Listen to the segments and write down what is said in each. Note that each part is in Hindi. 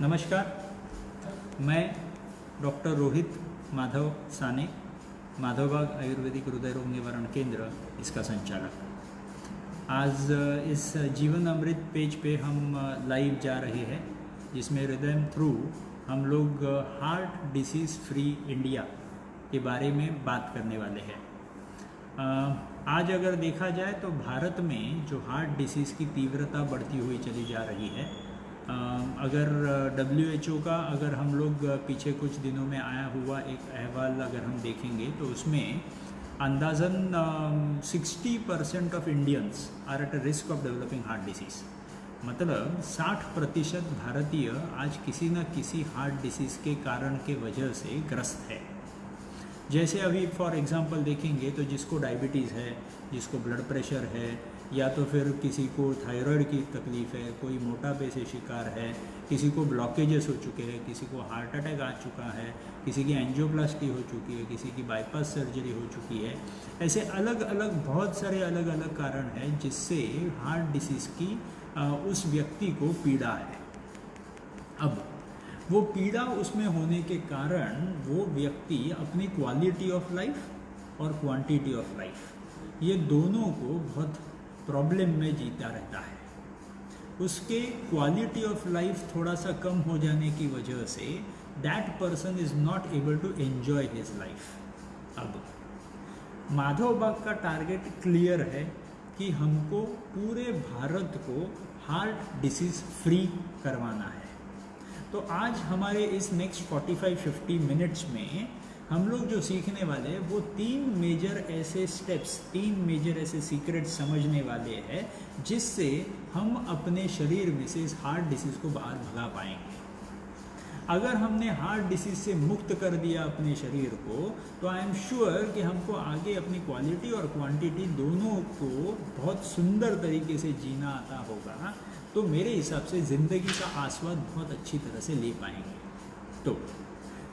नमस्कार, मैं डॉक्टर रोहित माधव साने, माधवबाग आयुर्वेदिक हृदय रोग निवारण केंद्र, इसका संचालक। आज इस जीवन अमृत पेज पे हम लाइव जा रहे हैं, जिसमें हृदय थ्रू हम लोग हार्ट डिसीज़ फ्री इंडिया के बारे में बात करने वाले हैं। आज अगर देखा जाए तो भारत में जो हार्ट डिसीज़ की तीव्रता बढ़ती हुई चली जा रही है, अगर WHO का अगर हम लोग पीछे कुछ दिनों में आया हुआ एक अहवाल अगर हम देखेंगे तो उसमें अंदाज़न 60% of Indians are at a risk of developing heart disease. मतलब 60% भारतीय आज किसी न किसी हार्ट डिसीज़ के कारण के वजह से ग्रस्त है। जैसे अभी फॉर एग्जांपल देखेंगे तो जिसको डायबिटीज़ है, जिसको ब्लड प्रेशर है, या तो फिर किसी को थायराइड की तकलीफ़ है, कोई मोटापे से शिकार है, किसी को ब्लॉकेजेस हो चुके हैं, किसी को हार्ट अटैक आ चुका है, किसी की एंजियोप्लास्टी हो चुकी है, किसी की बाईपास सर्जरी हो चुकी है। ऐसे अलग अलग बहुत सारे अलग अलग कारण हैं जिससे हार्ट डिसीज़ की उस व्यक्ति को पीड़ा है। अब वो पीड़ा उसमें होने के कारण वो व्यक्ति अपनी क्वालिटी ऑफ लाइफ और क्वांटिटी ऑफ लाइफ, ये दोनों को बहुत प्रॉब्लम में जीता रहता है। उसके क्वालिटी ऑफ लाइफ थोड़ा सा कम हो जाने की वजह से that person is not able to enjoy his life. अब माधवबाग का टारगेट क्लियर है कि हमको पूरे भारत को हार्ट डिसीज़ फ्री करवाना है। तो आज हमारे इस नेक्स्ट 45-50 मिनट्स में हम लोग जो सीखने वाले हैं वो 3 मेजर ऐसे स्टेप्स, 3 मेजर ऐसे सीक्रेट्स समझने वाले हैं जिससे हम अपने शरीर में से इस हार्ट डिसीज़ को बाहर भगा पाएंगे। अगर हमने हार्ट डिसीज़ से मुक्त कर दिया अपने शरीर को तो आई एम श्योर कि हमको आगे अपनी क्वालिटी और क्वांटिटी दोनों को बहुत सुंदर तरीके से जीना आता होगा। तो मेरे हिसाब से ज़िंदगी का आस्वाद बहुत अच्छी तरह से ले पाएंगे। तो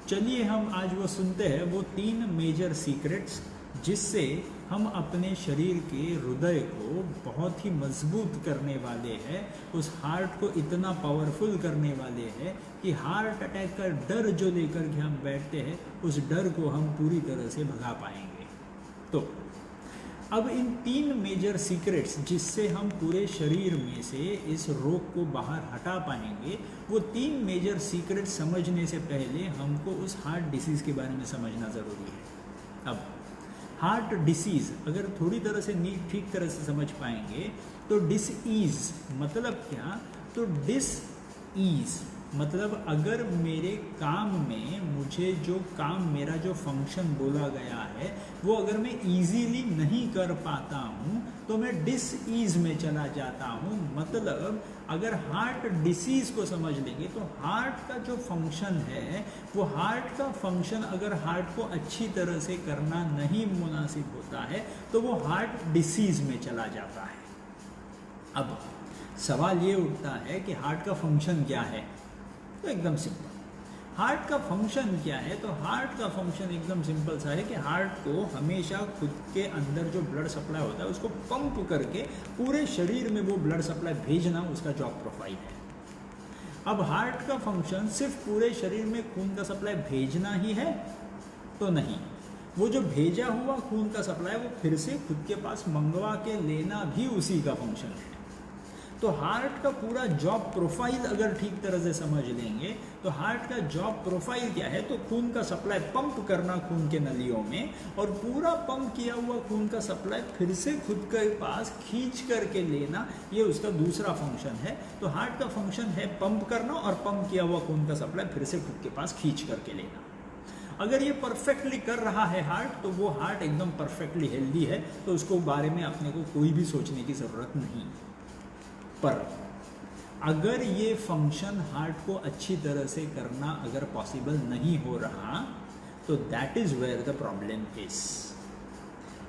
चलिए हम आज वो सुनते हैं, वो 3 मेजर सीक्रेट्स जिससे हम अपने शरीर के हृदय को बहुत ही मजबूत करने वाले हैं, उस हार्ट को इतना पावरफुल करने वाले हैं कि हार्ट अटैक का डर जो लेकर के हम बैठते हैं उस डर को हम पूरी तरह से भगा पाएंगे। तो अब इन 3 मेजर सीक्रेट्स जिससे हम पूरे शरीर में से इस रोग को बाहर हटा पाएंगे, वो 3 मेजर सीक्रेट समझने से पहले हमको उस हार्ट डिसीज़ के बारे में समझना ज़रूरी है। अब हार्ट डिसीज़ अगर थोड़ी तरह से ठीक तरह से समझ पाएंगे तो डिसईज़ मतलब क्या? तो डिसईज़ मतलब अगर मेरे काम में मुझे जो काम मेरा जो फंक्शन बोला गया है वो अगर मैं इजीली नहीं कर पाता हूँ तो मैं डिसईज़ में चला जाता हूँ। मतलब अगर हार्ट डिसीज़ को समझ लेंगे तो हार्ट का जो फंक्शन है वो हार्ट का फंक्शन अगर हार्ट को अच्छी तरह से करना नहीं मुनासिब होता है तो वो हार्ट डिसीज़ में चला जाता है। अब सवाल ये उठता है कि हार्ट का फंक्शन क्या है? तो एकदम सिंपल, हार्ट का फंक्शन क्या है? तो हार्ट का फंक्शन एकदम सिंपल सा है कि हार्ट को हमेशा खुद के अंदर जो ब्लड सप्लाई होता है उसको पंप करके पूरे शरीर में वो ब्लड सप्लाई भेजना उसका जॉब प्रोफाइल है। अब हार्ट का फंक्शन सिर्फ पूरे शरीर में खून का सप्लाई भेजना ही है तो नहीं, वो जो भेजा हुआ खून का सप्लाई वो फिर से खुद के पास मंगवा के लेना भी उसी का फंक्शन है। तो हार्ट का पूरा जॉब प्रोफाइल अगर ठीक तरह से समझ लेंगे तो हार्ट का जॉब प्रोफाइल क्या है? तो खून का सप्लाई पंप करना खून के नलियों में, और पूरा पंप किया हुआ खून का सप्लाई फिर से खुद के पास खींच करके लेना, ये उसका दूसरा फंक्शन है। तो हार्ट का फंक्शन है पंप करना और पंप किया हुआ खून का सप्लाई फिर से खुद के पास खींच करके लेना। अगर ये परफेक्टली कर रहा है हार्ट तो वो हार्ट एकदम परफेक्टली हेल्दी है, तो उसको बारे में अपने को कोई भी सोचने की ज़रूरत नहीं। पर अगर ये फंक्शन हार्ट को अच्छी तरह से करना अगर पॉसिबल नहीं हो रहा तो that is where the problem is.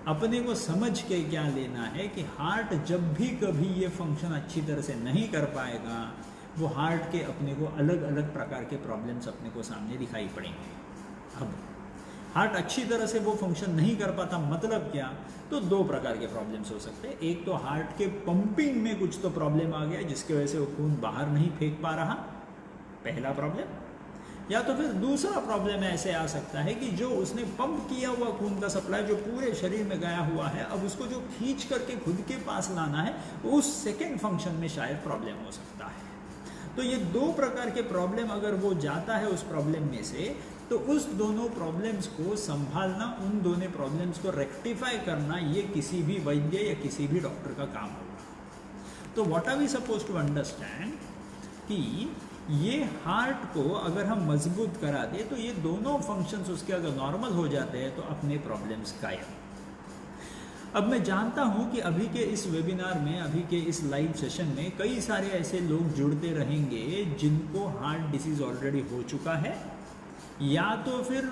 अपने को समझ के क्या लेना है कि हार्ट जब भी कभी ये फंक्शन अच्छी तरह से नहीं कर पाएगा वो हार्ट के अपने को अलग अलग प्रकार के प्रॉब्लम्स अपने को सामने दिखाई पड़ेंगे। अब हार्ट अच्छी तरह से वो फंक्शन नहीं कर पाता मतलब क्या? तो 2 प्रकार के प्रॉब्लम्स हो सकते हैं। एक तो हार्ट के पंपिंग में कुछ तो प्रॉब्लम आ गया जिसकी वजह से वो खून बाहर नहीं फेंक पा रहा, पहला प्रॉब्लम। या तो फिर दूसरा प्रॉब्लम ऐसे आ सकता है कि जो उसने पंप किया हुआ खून का सप्लाई जो पूरे शरीर में गया हुआ है, अब उसको जो खींच करके खुद के पास लाना है, उस सेकेंड फंक्शन में शायद प्रॉब्लम हो सकता है। तो ये दो प्रकार के प्रॉब्लम अगर वो जाता है उस प्रॉब्लम में से, तो उस दोनों प्रॉब्लम्स को संभालना, उन दोनों प्रॉब्लम्स को रेक्टिफाई करना, ये किसी भी वैद्य या किसी भी डॉक्टर का काम होगा। तो what are we suppose to understand कि ये हार्ट को अगर हम मजबूत करा दे तो ये दोनों फंक्शंस उसके अगर नॉर्मल हो जाते हैं तो अपने प्रॉब्लम्स गायब। अब मैं जानता हूँ कि अभी के इस वेबिनार में, अभी के इस लाइव सेशन में कई सारे ऐसे लोग जुड़ते रहेंगे जिनको हार्ट डिसीज़ ऑलरेडी हो चुका है, या तो फिर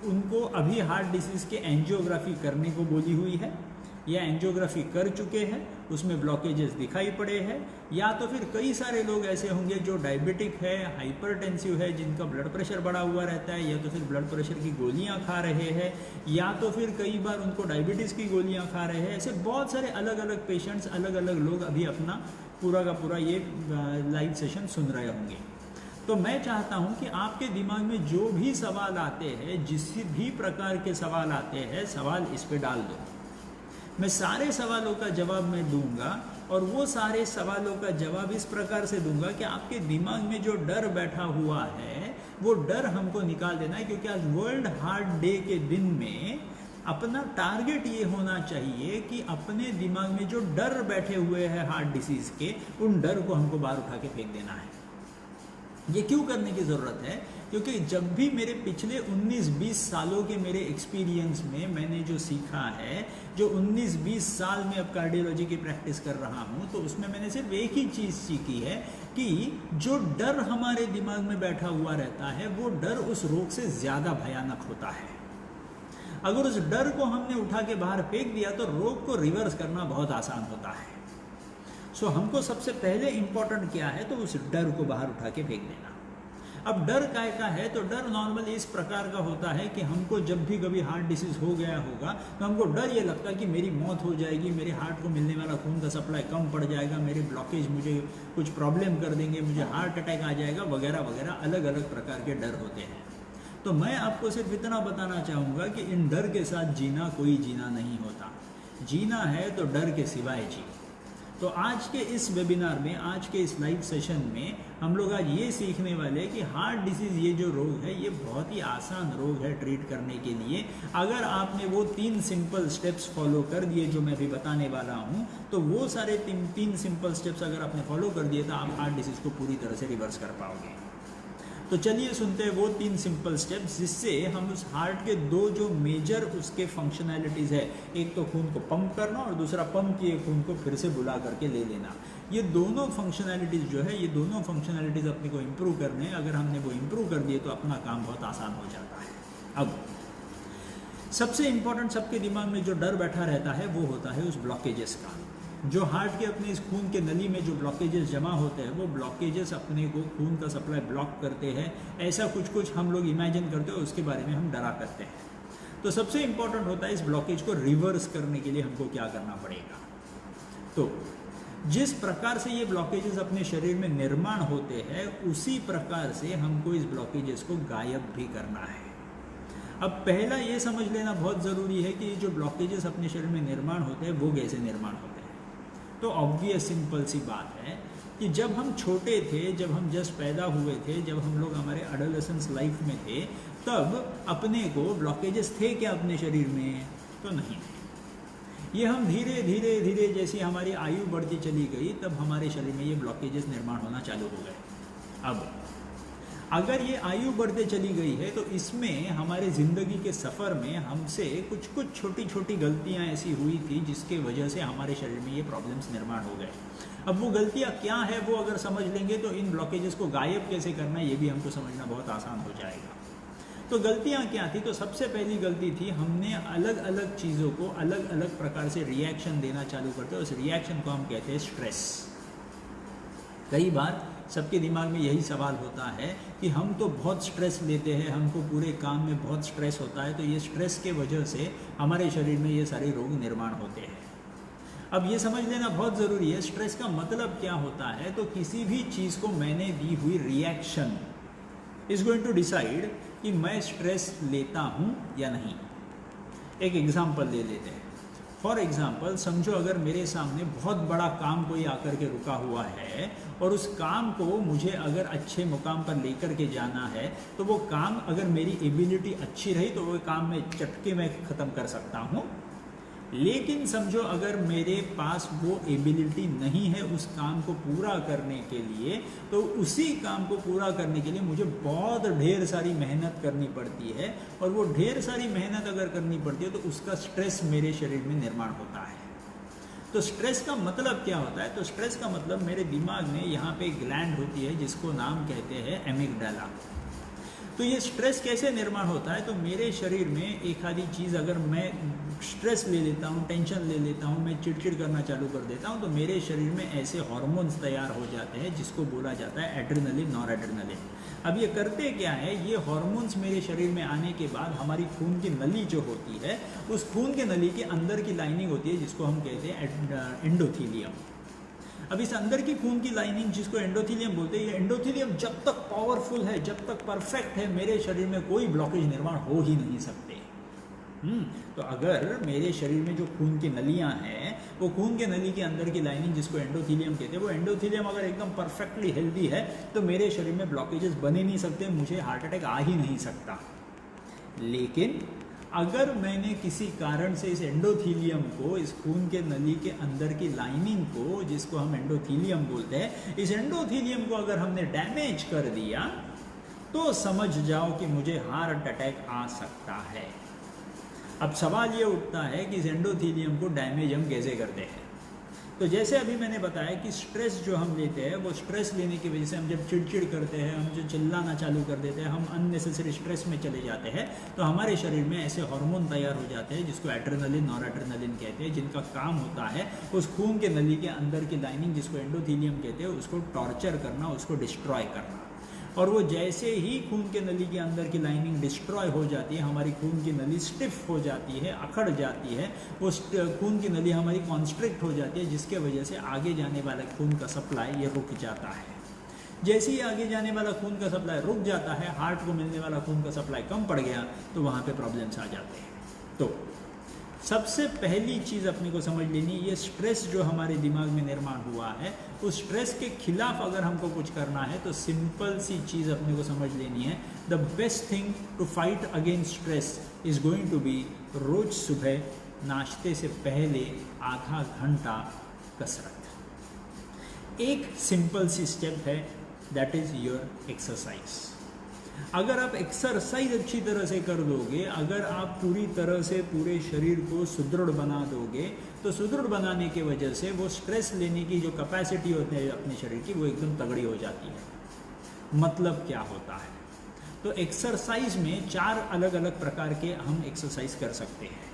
उनको अभी हार्ट डिसीज़ के एंजियोग्राफी करने को बोली हुई है, या एंजियोग्राफी कर चुके हैं, उसमें ब्लॉकेजेस दिखाई पड़े हैं, या तो फिर कई सारे लोग ऐसे होंगे जो डायबिटिक है, हाइपरटेंसिव है, जिनका ब्लड प्रेशर बढ़ा हुआ रहता है, या तो फिर ब्लड प्रेशर की गोलियां खा रहे हैं, या तो फिर कई बार उनको डायबिटीज़ की गोलियां खा रहे हैं। ऐसे बहुत सारे अलग अलग पेशेंट्स, अलग अलग लोग अभी अपना पूरा का पूरा ये लाइव सेशन सुन रहे होंगे। तो मैं चाहता हूं कि आपके दिमाग में जो भी सवाल आते हैं, जिस भी प्रकार के सवाल आते हैं, सवाल इस पे डाल दो। मैं सारे सवालों का जवाब मैं दूंगा, और वो सारे सवालों का जवाब इस प्रकार से दूंगा कि आपके दिमाग में जो डर बैठा हुआ है वो डर हमको निकाल देना है। क्योंकि आज वर्ल्ड हार्ट डे के दिन में अपना टारगेट ये होना चाहिए कि अपने दिमाग में जो डर बैठे हुए हैं हार्ट डिसीज़ के, उन डर को हमको बाहर उठा के फेंक देना है। ये क्यों करने की ज़रूरत है? क्योंकि जब भी मेरे पिछले 19-20 सालों के मेरे एक्सपीरियंस में मैंने जो सीखा है, जो 19-20 साल में अब कार्डियोलॉजी की प्रैक्टिस कर रहा हूँ, तो उसमें मैंने सिर्फ एक ही चीज़ सीखी है कि जो डर हमारे दिमाग में बैठा हुआ रहता है, वो डर उस रोग से ज़्यादा भयानक होता है। अगर उस डर को हमने उठा के बाहर फेंक दिया तो रोग को रिवर्स करना बहुत आसान होता है। सो हमको सबसे पहले इम्पोर्टेंट क्या है, तो उस डर को बाहर उठा के फेंक देना। अब डर काय का है, तो डर नॉर्मली इस प्रकार का होता है कि हमको जब भी कभी हार्ट डिसीज़ हो गया होगा तो हमको डर ये लगता है कि मेरी मौत हो जाएगी, मेरे हार्ट को मिलने वाला खून का सप्लाई कम पड़ जाएगा, मेरे ब्लॉकेज मुझे कुछ प्रॉब्लम कर देंगे, मुझे हार्ट अटैक आ जाएगा, वगैरह वगैरह अलग अलग प्रकार के डर होते हैं। तो मैं आपको सिर्फ इतना बताना चाहूँगा कि इन डर के साथ जीना कोई जीना नहीं होता। जीना है तो डर के सिवाय जी। तो आज के इस वेबिनार में, आज के इस लाइव सेशन में हम लोग आज ये सीखने वाले कि हार्ट डिसीज़ ये जो रोग है, ये बहुत ही आसान रोग है ट्रीट करने के लिए। अगर आपने वो 3 सिंपल स्टेप्स फॉलो कर दिए जो मैं भी बताने वाला हूँ, तो वो सारे 3 सिंपल स्टेप्स अगर आपने फॉलो कर दिए तो आप हार्ट डिसीज़ को पूरी तरह से रिवर्स कर पाओगे। तो चलिए सुनते हैं वो 3 सिंपल स्टेप्स, जिससे हम उस हार्ट के 2 जो मेजर उसके फंक्शनैलिटीज़ है, एक तो खून को पंप करना और दूसरा पंप किए खून को फिर से बुला करके ले लेना। ये दोनों फंक्शनैलिटीज़ जो है, ये दोनों फंक्शनैलिटीज़ अपने को इम्प्रूव करने हैं। अगर हमने वो इम्प्रूव कर दिए तो अपना काम बहुत आसान हो जाता है। अब सबसे इम्पोर्टेंट, सबके दिमाग में जो डर बैठा रहता है वो होता है उस ब्लॉकेजेस का। जो हार्ट के अपने इस खून के नली में जो ब्लॉकेजेस जमा होते हैं, वो ब्लॉकेजेस अपने को खून का सप्लाई ब्लॉक करते हैं। ऐसा कुछ कुछ हम लोग इमेजिन करते हैं, उसके बारे में हम डरा करते हैं। तो सबसे इम्पोर्टेंट होता है इस ब्लॉकेज को रिवर्स करने के लिए हमको क्या करना पड़ेगा। तो जिस प्रकार से ये ब्लॉकेजेस अपने शरीर में निर्माण होते हैं, उसी प्रकार से हमको इस ब्लॉकेजेस को गायब भी करना है। अब पहला ये समझ लेना बहुत ज़रूरी है कि जो ब्लॉकेजेस अपने शरीर में निर्माण होते हैं वो कैसे निर्माण होते हैं। तो ऑब्वियस सिंपल सी बात है कि जब हम छोटे थे, जब हम जस्ट पैदा हुए थे, जब हम लोग हमारे एडोलेसेंस लाइफ में थे, तब अपने को ब्लॉकेजेस थे क्या अपने शरीर में? तो नहीं थे। ये हम धीरे धीरे धीरे जैसी हमारी आयु बढ़ती चली गई, तब हमारे शरीर में ये ब्लॉकेजेस निर्माण होना चालू हो गए। अब अगर ये आयु बढ़ते चली गई है तो इसमें हमारे ज़िंदगी के सफ़र में हमसे कुछ कुछ छोटी छोटी गलतियां ऐसी हुई थी जिसके वजह से हमारे शरीर में ये प्रॉब्लम्स निर्माण हो गए। अब वो गलतियां क्या है वो अगर समझ लेंगे तो इन ब्लॉकेजेस को गायब कैसे करना है ये भी हमको समझना बहुत आसान हो जाएगा। तो गलतियां क्या थी? तो सबसे पहली गलती थी, हमने अलग अलग चीज़ों को अलग अलग प्रकार से रिएक्शन देना चालू करते हैं। उस रिएक्शन को हम कहते हैं स्ट्रेस। कई बार सबके दिमाग में यही सवाल होता है कि हम तो बहुत स्ट्रेस लेते हैं, हमको पूरे काम में बहुत स्ट्रेस होता है, तो ये स्ट्रेस के वजह से हमारे शरीर में ये सारे रोग निर्माण होते हैं। अब ये समझ लेना बहुत ज़रूरी है, स्ट्रेस का मतलब क्या होता है। तो किसी भी चीज़ को मैंने दी हुई reaction, is going to decide कि मैं स्ट्रेस लेता हूँ या नहीं। एक एग्जाम्पल ले लेते हैं। फॉर एग्जाम्पल समझो अगर मेरे सामने बहुत बड़ा काम कोई आकर के रुका हुआ है और उस काम को मुझे अगर अच्छे मुकाम पर लेकर के जाना है, तो वो काम अगर मेरी एबिलिटी अच्छी रही तो वो काम मैं चटके में ख़त्म कर सकता हूँ। लेकिन समझो अगर मेरे पास वो एबिलिटी नहीं है उस काम को पूरा करने के लिए, तो उसी काम को पूरा करने के लिए मुझे बहुत ढेर सारी मेहनत करनी पड़ती है, और वो ढेर सारी मेहनत अगर करनी पड़ती है तो उसका स्ट्रेस मेरे शरीर में निर्माण होता है। तो स्ट्रेस का मतलब क्या होता है? तो स्ट्रेस का मतलब मेरे दिमाग में यहाँ पे ग्लैंड होती है जिसको नाम कहते हैं एमिगडाला। तो ये स्ट्रेस कैसे निर्माण होता है? तो मेरे शरीर में एक आधी चीज़ अगर मैं स्ट्रेस ले लेता हूँ, टेंशन ले लेता हूँ, मैं चिड़चिड़ करना चालू कर देता हूँ, तो मेरे शरीर में ऐसे हार्मोन्स तैयार हो जाते हैं जिसको बोला जाता है एड्रेनलिन, नॉरएड्रेनलिन। अब ये करते क्या है? ये हार्मोन्स मेरे शरीर में आने के बाद हमारी खून की नली जो होती है, उस खून की नली के अंदर की लाइनिंग होती है जिसको हम कहते हैं एंडोथीलियम। अब इस अंदर की खून की लाइनिंग जिसको एंडोथीलियम बोलते हैं, ये एंडोथीलियम जब तक पावरफुल है, जब तक परफेक्ट है, मेरे शरीर में कोई ब्लॉकेज निर्माण हो ही नहीं सकते। तो अगर मेरे शरीर में जो खून की नलियां हैं, वो खून के नली के अंदर की लाइनिंग जिसको एंडोथीलियम कहते हैं, वो एंडोथीलियम अगर एकदम परफेक्टली हेल्दी है तो मेरे शरीर में ब्लॉकेजेस बन ही नहीं सकते, मुझे हार्ट अटैक आ ही नहीं सकता। लेकिन अगर मैंने किसी कारण से इस एंडोथीलियम को, इस खून के नली के अंदर की लाइनिंग को, जिसको हम एंडोथीलियम बोलते हैं, इस एंडोथीलियम को अगर हमने डैमेज कर दिया तो समझ जाओ कि मुझे हार्ट अटैक आ सकता है। अब सवाल ये उठता है कि इस एंडोथीलियम को डैमेज हम कैसे करते हैं? तो जैसे अभी मैंने बताया कि स्ट्रेस जो हम लेते हैं, वो स्ट्रेस लेने की वजह से हम जब चिड़चिड़ करते हैं, हम जो चिल्लाना चालू कर देते हैं, हम अननेसेसरी स्ट्रेस में चले जाते हैं, तो हमारे शरीर में ऐसे हार्मोन तैयार हो जाते हैं जिसको एड्रेनलिन, नॉरएड्रेनलिन कहते हैं, जिनका काम होता है उस खून के नली के अंदर की लाइनिंग जिसको एंडोथीलियम कहते हैं उसको टॉर्चर करना, उसको डिस्ट्रॉय करना। और वो जैसे ही खून के नली के अंदर की लाइनिंग डिस्ट्रॉय हो जाती है, हमारी खून की नली स्टिफ हो जाती है, अकड़ जाती है, वो खून की नली हमारी कॉन्स्ट्रिक्ट हो जाती है, जिसके वजह से आगे जाने वाला खून का सप्लाई ये रुक जाता है। जैसे ही आगे जाने वाला खून का सप्लाई रुक जाता है, हार्ट को मिलने वाला खून का सप्लाई कम पड़ गया, तो वहाँ पे प्रॉब्लम्स आ जाते हैं। तो सबसे पहली चीज़ अपने को समझ लेनी, ये स्ट्रेस जो हमारे दिमाग में निर्माण हुआ है, उस स्ट्रेस के खिलाफ अगर हमको कुछ करना है तो सिंपल सी चीज़ अपने को समझ लेनी है। The best thing to fight against stress is going to be रोज सुबह नाश्ते से पहले आधा घंटा कसरत। एक सिंपल सी स्टेप है, दैट इज़ योर एक्सरसाइज। अगर आप एक्सरसाइज अच्छी तरह से कर दोगे, अगर आप पूरी तरह से पूरे शरीर को सुदृढ़ बना दोगे, तो सुदृढ़ बनाने के वजह से वो स्ट्रेस लेने की जो कैपेसिटी होती है अपने शरीर की, वो एकदम तगड़ी हो जाती है। मतलब क्या होता है? तो एक्सरसाइज में 4 अलग अलग प्रकार के हम एक्सरसाइज कर सकते हैं।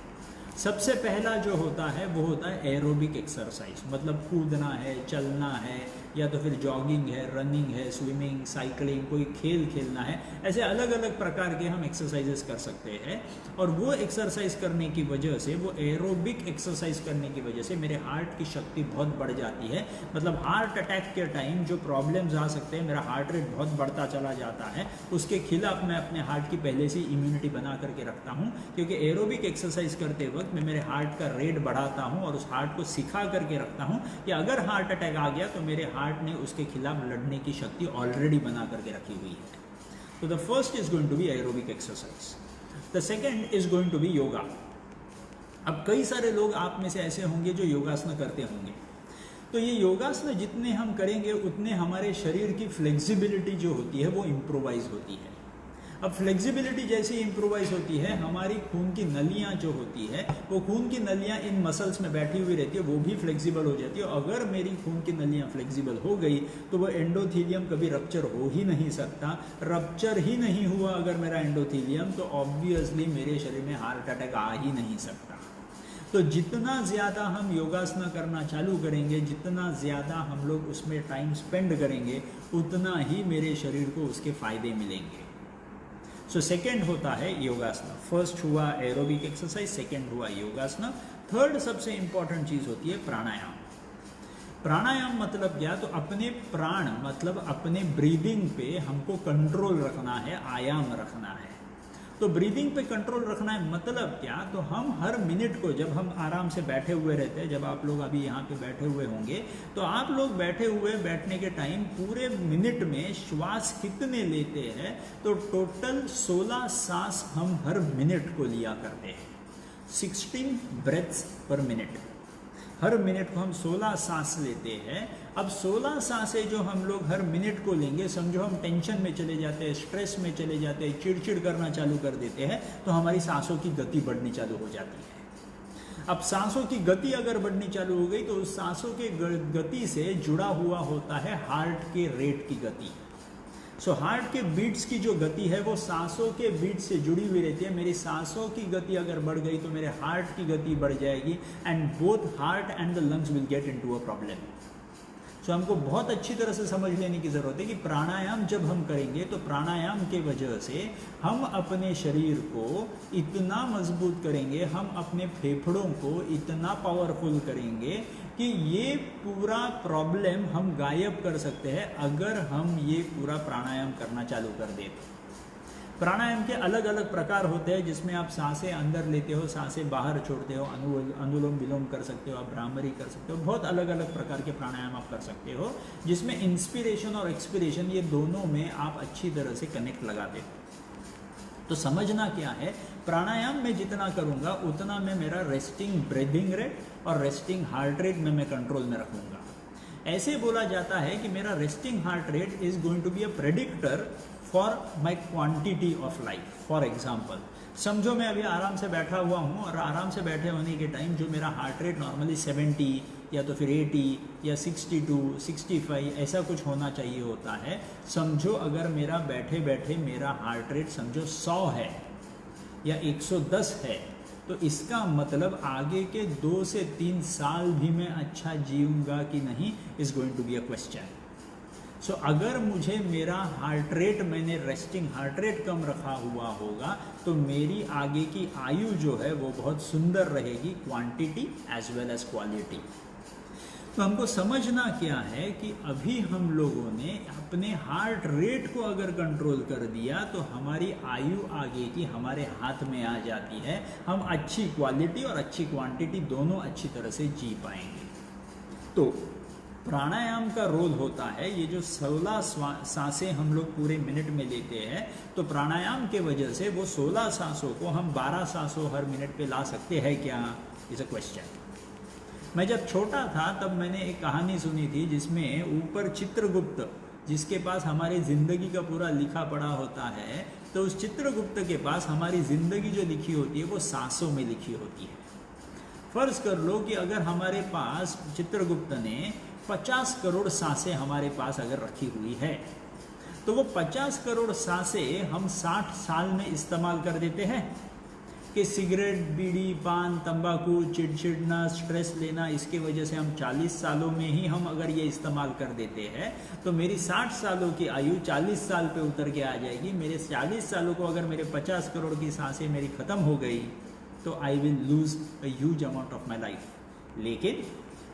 सबसे पहला जो होता है वो होता है एरोबिक एक्सरसाइज, मतलब कूदना है, चलना है, या तो फिर जॉगिंग है, रनिंग है, स्विमिंग, साइकिलिंग, कोई खेल खेलना है। ऐसे अलग अलग प्रकार के हम एक्सरसाइजेस कर सकते हैं। और वो एक्सरसाइज करने की वजह से, वो एरोबिक एक्सरसाइज करने की वजह से मेरे हार्ट की शक्ति बहुत बढ़ जाती है। मतलब हार्ट अटैक के टाइम जो प्रॉब्लम्स आ सकते हैं, मेरा हार्ट रेट बहुत बढ़ता चला जाता है, उसके खिलाफ मैं अपने हार्ट की पहले से इम्यूनिटी बना करके रखता हूँ। क्योंकि एरोबिक एक्सरसाइज करते वक्त मैं मेरे हार्ट का रेट बढ़ाता हूँ और उस हार्ट को सिखा करके रखता हूँ कि अगर हार्ट अटैक आ गया तो मेरे हार्ट ने उसके खिलाफ लड़ने की शक्ति ऑलरेडी बना करके रखी हुई है। तो the first is going to be aerobic exercise. The second is going to be yoga. अब कई सारे लोग आप में से ऐसे होंगे जो योगासन करते होंगे। तो ये योगासन जितने हम करेंगे उतने हमारे शरीर की फ्लेक्सिबिलिटी जो होती है वो इम्प्रोवाइज होती है। अब फ्लेक्सिबिलिटी जैसे इम्प्रोवाइज होती है, हमारी खून की नलियाँ जो होती है, वो खून की नलियाँ इन मसल्स में बैठी हुई रहती है, वो भी फ्लेक्सिबल हो जाती है। अगर मेरी खून की नलियाँ फ्लेक्सिबल हो गई तो वो एंडोथीलियम कभी रप्चर हो ही नहीं सकता। रप्चर ही नहीं हुआ अगर मेरा एंडोथीलियम, तो ऑब्वियसली मेरे शरीर में हार्ट अटैक आ ही नहीं सकता। तो जितना ज़्यादा हम योगासन करना चालू करेंगे, जितना ज़्यादा हम लोग उसमें टाइम स्पेंड करेंगे, उतना ही मेरे शरीर को उसके फ़ायदे मिलेंगे। सो सेकेंड होता है योगासन। फर्स्ट हुआ एरोबिक एक्सरसाइज, सेकेंड हुआ योगासन। थर्ड सबसे इंपॉर्टेंट चीज़ होती है प्राणायाम। प्राणायाम मतलब क्या? तो अपने प्राण मतलब अपने ब्रीदिंग पे हमको कंट्रोल रखना है, आयाम रखना है। तो ब्रीदिंग पे कंट्रोल रखना है मतलब क्या? तो हम हर मिनट को, जब हम आराम से बैठे हुए रहते हैं, जब आप लोग अभी यहाँ पे बैठे हुए होंगे, तो आप लोग बैठने के टाइम पूरे मिनट में श्वास कितने लेते हैं? तो टोटल 16 सांस हम हर मिनट को लिया करते हैं, 16 ब्रेथ्स पर मिनट। हर मिनट को हम 16 सांस लेते हैं। अब 16 सांसें जो हम लोग हर मिनट को लेंगे, समझो हम टेंशन में चले जाते हैं, स्ट्रेस में चले जाते हैं, चिड़चिड़ करना चालू कर देते हैं, तो हमारी सांसों की गति बढ़नी चालू हो जाती है। अब सांसों की गति अगर बढ़नी चालू हो गई तो उस सांसों के गति से जुड़ा हुआ होता है हार्ट के रेट की गति। सो हार्ट के बीट्स की जो गति है वो सांसों के बीट से जुड़ी हुई रहती है। मेरी सांसों की गति अगर बढ़ गई तो मेरे हार्ट की गति बढ़ जाएगी, and both heart and the lungs will get into a problem. So हमको बहुत अच्छी तरह से समझ लेने की ज़रूरत है कि प्राणायाम जब हम करेंगे तो प्राणायाम के वजह से हम अपने शरीर को इतना मजबूत करेंगे, हम अपने फेफड़ों को इतना पावरफुल करेंगे कि ये पूरा प्रॉब्लम हम गायब कर सकते हैं अगर हम ये पूरा प्राणायाम करना चालू कर दें। प्राणायाम के अलग अलग प्रकार होते हैं, जिसमें आप सांसें अंदर लेते हो, सांसें बाहर छोड़ते हो, अनुलोम विलोम कर सकते हो, आप भ्रामरी कर सकते हो, बहुत अलग अलग प्रकार के प्राणायाम आप कर सकते हो, जिसमें इंस्पिरेशन और एक्सपिरेशन ये दोनों में आप अच्छी तरह से कनेक्ट लगाते हो। तो समझना क्या है, प्राणायाम में जितना करूँगा उतना मैं मेरा रेस्टिंग ब्रीदिंग रेट और रेस्टिंग हार्ट रेट में मैं कंट्रोल में रखूँगा। ऐसे बोला जाता है कि मेरा resting heart rate is going to be a predictor for my quantity of life. For example, समझो मैं अभी आराम से बैठा हुआ हूँ और आराम से बैठे होने के टाइम जो मेरा हार्ट रेट नॉर्मली 70 या तो फिर 80 या 62, 65 ऐसा कुछ होना चाहिए होता है। समझो अगर मेरा बैठे बैठे मेरा हार्ट रेट समझो 100 है या 110 है, तो इसका मतलब आगे के 2 से 3 साल भी मैं अच्छा जीऊँगा कि नहीं, is going to be a question. So अगर मुझे मेरा हार्ट रेट, मैंने रेस्टिंग हार्ट रेट कम रखा हुआ होगा, तो मेरी आगे की आयु जो है वो बहुत सुंदर रहेगी, quantity as well as quality. तो हमको समझना क्या है कि अभी हम लोगों ने अपने हार्ट रेट को अगर कंट्रोल कर दिया तो हमारी आयु आगे की हमारे हाथ में आ जाती है, हम अच्छी क्वालिटी और अच्छी क्वांटिटी दोनों अच्छी तरह से जी पाएंगे। तो प्राणायाम का रोल होता है, ये जो 16 सांसें हम लोग पूरे मिनट में लेते हैं, तो प्राणायाम के वजह से वो 16 सांसों को हम 12 सांसों हर मिनट पे ला सकते हैं क्या, इज अ क्वेश्चन। मैं जब छोटा था तब मैंने एक कहानी सुनी थी जिसमें ऊपर चित्रगुप्त, जिसके पास हमारी ज़िंदगी का पूरा लिखा पड़ा होता है, तो उस चित्रगुप्त के पास हमारी ज़िंदगी जो लिखी होती है वो सांसों में लिखी होती है। फर्ज कर लो कि अगर हमारे पास चित्रगुप्त ने 50 करोड़ सांसें हमारे पास अगर रखी हुई है, तो वो 50 करोड़ सांसें हम 60 साल में इस्तेमाल कर देते हैं कि सिगरेट, बीड़ी, पान, तंबाकू, चिड़चिड़ना, स्ट्रेस लेना, इसके वजह से हम 40 सालों में ही हम अगर ये इस्तेमाल कर देते हैं तो मेरी 60 सालों की आयु 40 साल पे उतर के आ जाएगी। मेरे 40 सालों को अगर मेरे 50 करोड़ की सांसें मेरी ख़त्म हो गई तो I will lose a huge amount of my life. लेकिन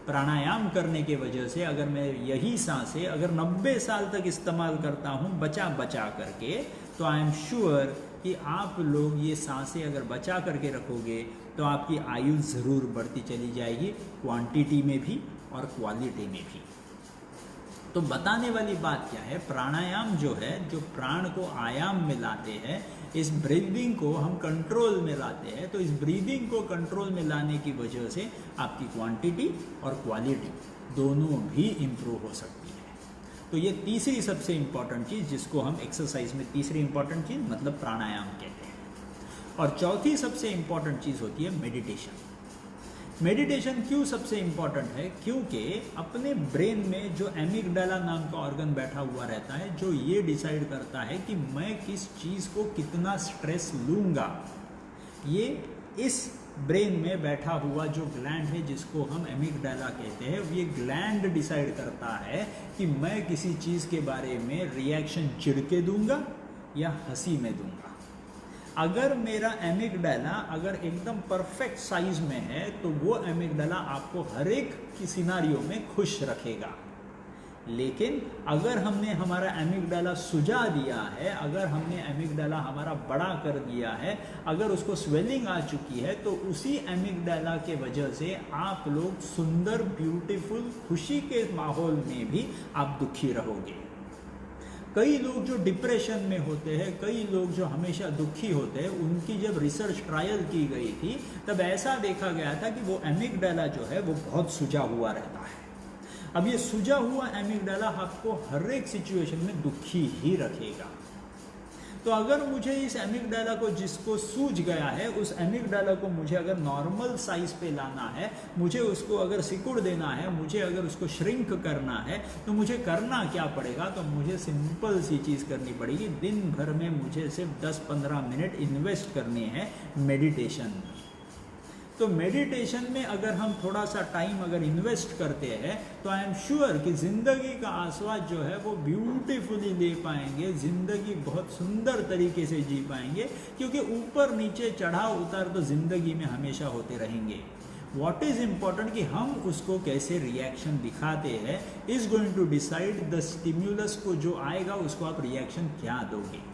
प्राणायाम करने के वजह से अगर मैं यही सांसें अगर 90 साल तक इस्तेमाल करता हूँ बचा बचा करके, तो आई एम श्योर कि आप लोग ये सांसें अगर बचा करके रखोगे तो आपकी आयु ज़रूर बढ़ती चली जाएगी, क्वांटिटी में भी और क्वालिटी में भी। तो बताने वाली बात क्या है, प्राणायाम जो है, जो प्राण को आयाम में लाते हैं, इस ब्रीदिंग को हम कंट्रोल में लाते हैं, तो इस ब्रीदिंग को कंट्रोल में लाने की वजह से आपकी क्वांटिटी और क्वालिटी दोनों भी इम्प्रूव हो सकती है। तो ये तीसरी सबसे इम्पॉर्टेंट चीज़, जिसको हम एक्सरसाइज में तीसरी इम्पॉर्टेंट चीज़ मतलब प्राणायाम कहते हैं। और चौथी सबसे इम्पॉर्टेंट चीज़ होती है मेडिटेशन। मेडिटेशन क्यों सबसे इम्पॉर्टेंट है? क्योंकि अपने ब्रेन में जो एमिगडाला नाम का ऑर्गन बैठा हुआ रहता है, जो ये डिसाइड करता है कि मैं किस चीज़ को कितना स्ट्रेस लूँगा, ये इस ब्रेन में बैठा हुआ जो ग्लैंड है जिसको हम एमिगडाला कहते हैं, ये ग्लैंड डिसाइड करता है कि मैं किसी चीज़ के बारे में रिएक्शन चिढ़ के दूंगा या हंसी में दूंगा। अगर मेरा एमिगडाला अगर एकदम परफेक्ट साइज में है तो वो एमिगडाला आपको हर एक की सिनारियों में खुश रखेगा। लेकिन अगर हमने हमारा एमिगडाला सुजा दिया है, अगर हमने एमिगडाला हमारा बड़ा कर दिया है, अगर उसको स्वेलिंग आ चुकी है, तो उसी एमिगडाला के वजह से आप लोग सुंदर ब्यूटीफुल खुशी के माहौल में भी आप दुखी रहोगे। कई लोग जो डिप्रेशन में होते हैं, कई लोग जो हमेशा दुखी होते हैं, उनकी जब रिसर्च ट्रायल की गई थी तब ऐसा देखा गया था कि वो एमिगडाला जो है वो बहुत सुजा हुआ रहता है। अब ये सुजा हुआ एमिगडाला आपको हर एक सिचुएशन में दुखी ही रखेगा। तो अगर मुझे इस एमिगडाला को जिसको सूझ गया है, उस एमिगडाला को मुझे अगर नॉर्मल साइज पे लाना है, मुझे उसको अगर सिकुड़ देना है, मुझे अगर उसको श्रिंक करना है, तो मुझे करना क्या पड़ेगा? तो मुझे सिंपल सी चीज़ करनी पड़ेगी। दिन भर में मुझे सिर्फ 10-15 मिनट इन्वेस्ट करने हैं मेडिटेशन। तो मेडिटेशन में अगर हम थोड़ा सा टाइम अगर इन्वेस्ट करते हैं तो आई एम श्योर कि ज़िंदगी का आस्वाद जो है वो ब्यूटीफुली ले पाएंगे, ज़िंदगी बहुत सुंदर तरीके से जी पाएंगे, क्योंकि ऊपर नीचे चढ़ाव उतार तो ज़िंदगी में हमेशा होते रहेंगे। व्हाट इज़ इम्पॉर्टेंट कि हम उसको कैसे रिएक्शन दिखाते हैं is going to decide the stimulus को जो आएगा उसको आप रिएक्शन क्या दोगे।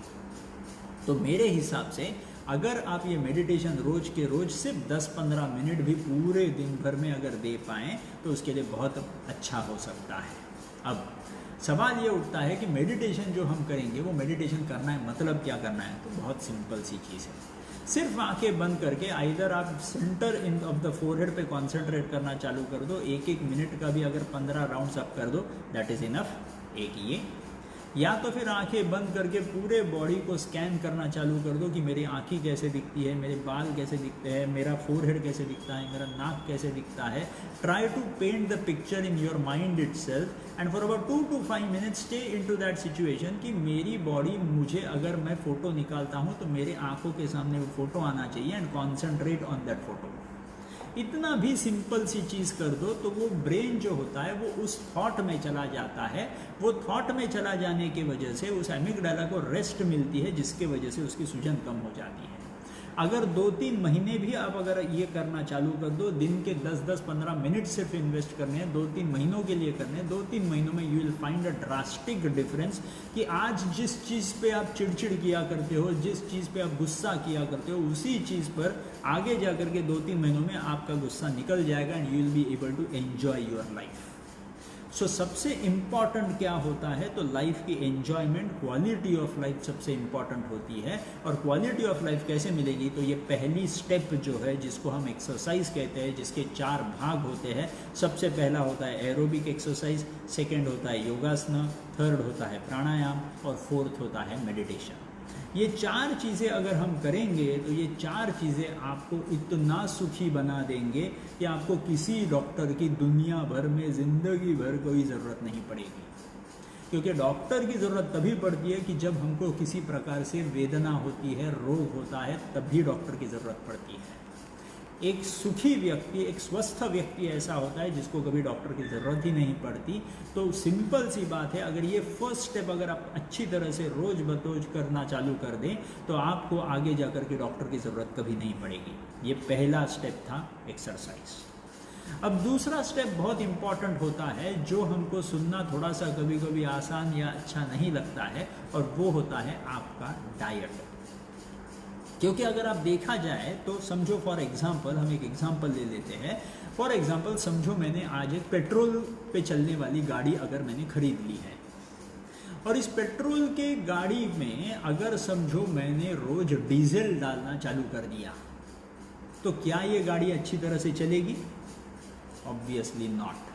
तो मेरे हिसाब से अगर आप ये मेडिटेशन रोज के रोज सिर्फ 10-15 मिनट भी पूरे दिन भर में अगर दे पाएँ तो उसके लिए बहुत अच्छा हो सकता है। अब सवाल ये उठता है कि मेडिटेशन जो हम करेंगे वो मेडिटेशन करना है, मतलब क्या करना है? तो बहुत सिंपल सी चीज़ है। सिर्फ आंखें बंद करके आइदर आप centre in of the forehead पे कॉन्सेंट्रेट करना चालू कर दो, 1-1 मिनट का भी अगर 15 राउंड्स आप कर दो, दैट इज़ इनफ। एक ये, या तो फिर आंखें बंद करके पूरे बॉडी को स्कैन करना चालू कर दो कि मेरी आँखें कैसे दिखती है, मेरे बाल कैसे दिखते हैं, मेरा फोरहेड कैसे दिखता है, मेरा नाक कैसे दिखता है। Try to paint the picture in your mind itself and for about 2 to 5 minutes stay into that situation कि मेरी बॉडी, मुझे अगर मैं फ़ोटो निकालता हूँ तो मेरे आँखों के सामने वो फ़ोटो आना चाहिए and concentrate on that photo. इतना भी सिंपल सी चीज़ कर दो तो वो ब्रेन जो होता है वो उस थॉट में चला जाता है। वो थॉट में चला जाने की वजह से उस एमिगडाला को रेस्ट मिलती है, जिसके वजह से उसकी सूजन कम हो जाती है। अगर 2-3 महीने भी आप अगर ये करना चालू कर दो, दिन के 10-15 मिनट सिर्फ इन्वेस्ट करने हैं, 2-3 महीनों के लिए करने हैं, 2-3 महीनों में you will find a drastic difference कि आज जिस चीज़ पे आप चिड़चिड़ किया करते हो, जिस चीज़ पे आप गुस्सा किया करते हो, उसी चीज़ पर आगे जा कर के 2-3 महीनों में आपका गुस्सा निकल जाएगा and you will be able to enjoy your life. So सबसे इम्पॉर्टेंट क्या होता है? तो लाइफ की एन्जॉयमेंट, क्वालिटी ऑफ लाइफ सबसे इम्पॉर्टेंट होती है। और क्वालिटी ऑफ लाइफ कैसे मिलेगी? तो ये पहली स्टेप जो है जिसको हम एक्सरसाइज कहते हैं, जिसके 4 भाग होते हैं। सबसे पहला होता है एरोबिक एक्सरसाइज, सेकेंड होता है योगासन, थर्ड होता है प्राणायाम और फोर्थ होता है मेडिटेशन। ये 4 चीज़ें अगर हम करेंगे तो ये 4 चीज़ें आपको इतना सुखी बना देंगे कि आपको किसी डॉक्टर की दुनिया भर में ज़िंदगी भर कोई ज़रूरत नहीं पड़ेगी। क्योंकि डॉक्टर की ज़रूरत तभी पड़ती है कि जब हमको किसी प्रकार से वेदना होती है, रोग होता है, तभी डॉक्टर की ज़रूरत पड़ती है। एक सुखी व्यक्ति, एक स्वस्थ व्यक्ति ऐसा होता है जिसको कभी डॉक्टर की ज़रूरत ही नहीं पड़ती। तो सिंपल सी बात है, अगर ये फर्स्ट स्टेप अगर आप अच्छी तरह से रोज़ बरोज करना चालू कर दें तो आपको आगे जा कर के डॉक्टर की ज़रूरत कभी नहीं पड़ेगी। ये पहला स्टेप था एक्सरसाइज। अब दूसरा स्टेप बहुत इम्पॉर्टेंट होता है, जो हमको सुनना थोड़ा सा कभी कभी आसान या अच्छा नहीं लगता है, और वो होता है आपका डाइट। क्योंकि अगर आप देखा जाए तो समझो, फॉर एग्जांपल हम एक एग्जांपल ले लेते हैं। फॉर एग्जांपल समझो मैंने आज एक पेट्रोल पे चलने वाली गाड़ी अगर मैंने खरीद ली है, और इस पेट्रोल के गाड़ी में अगर समझो मैंने रोज डीजल डालना चालू कर दिया, तो क्या ये गाड़ी अच्छी तरह से चलेगी? Obviously not.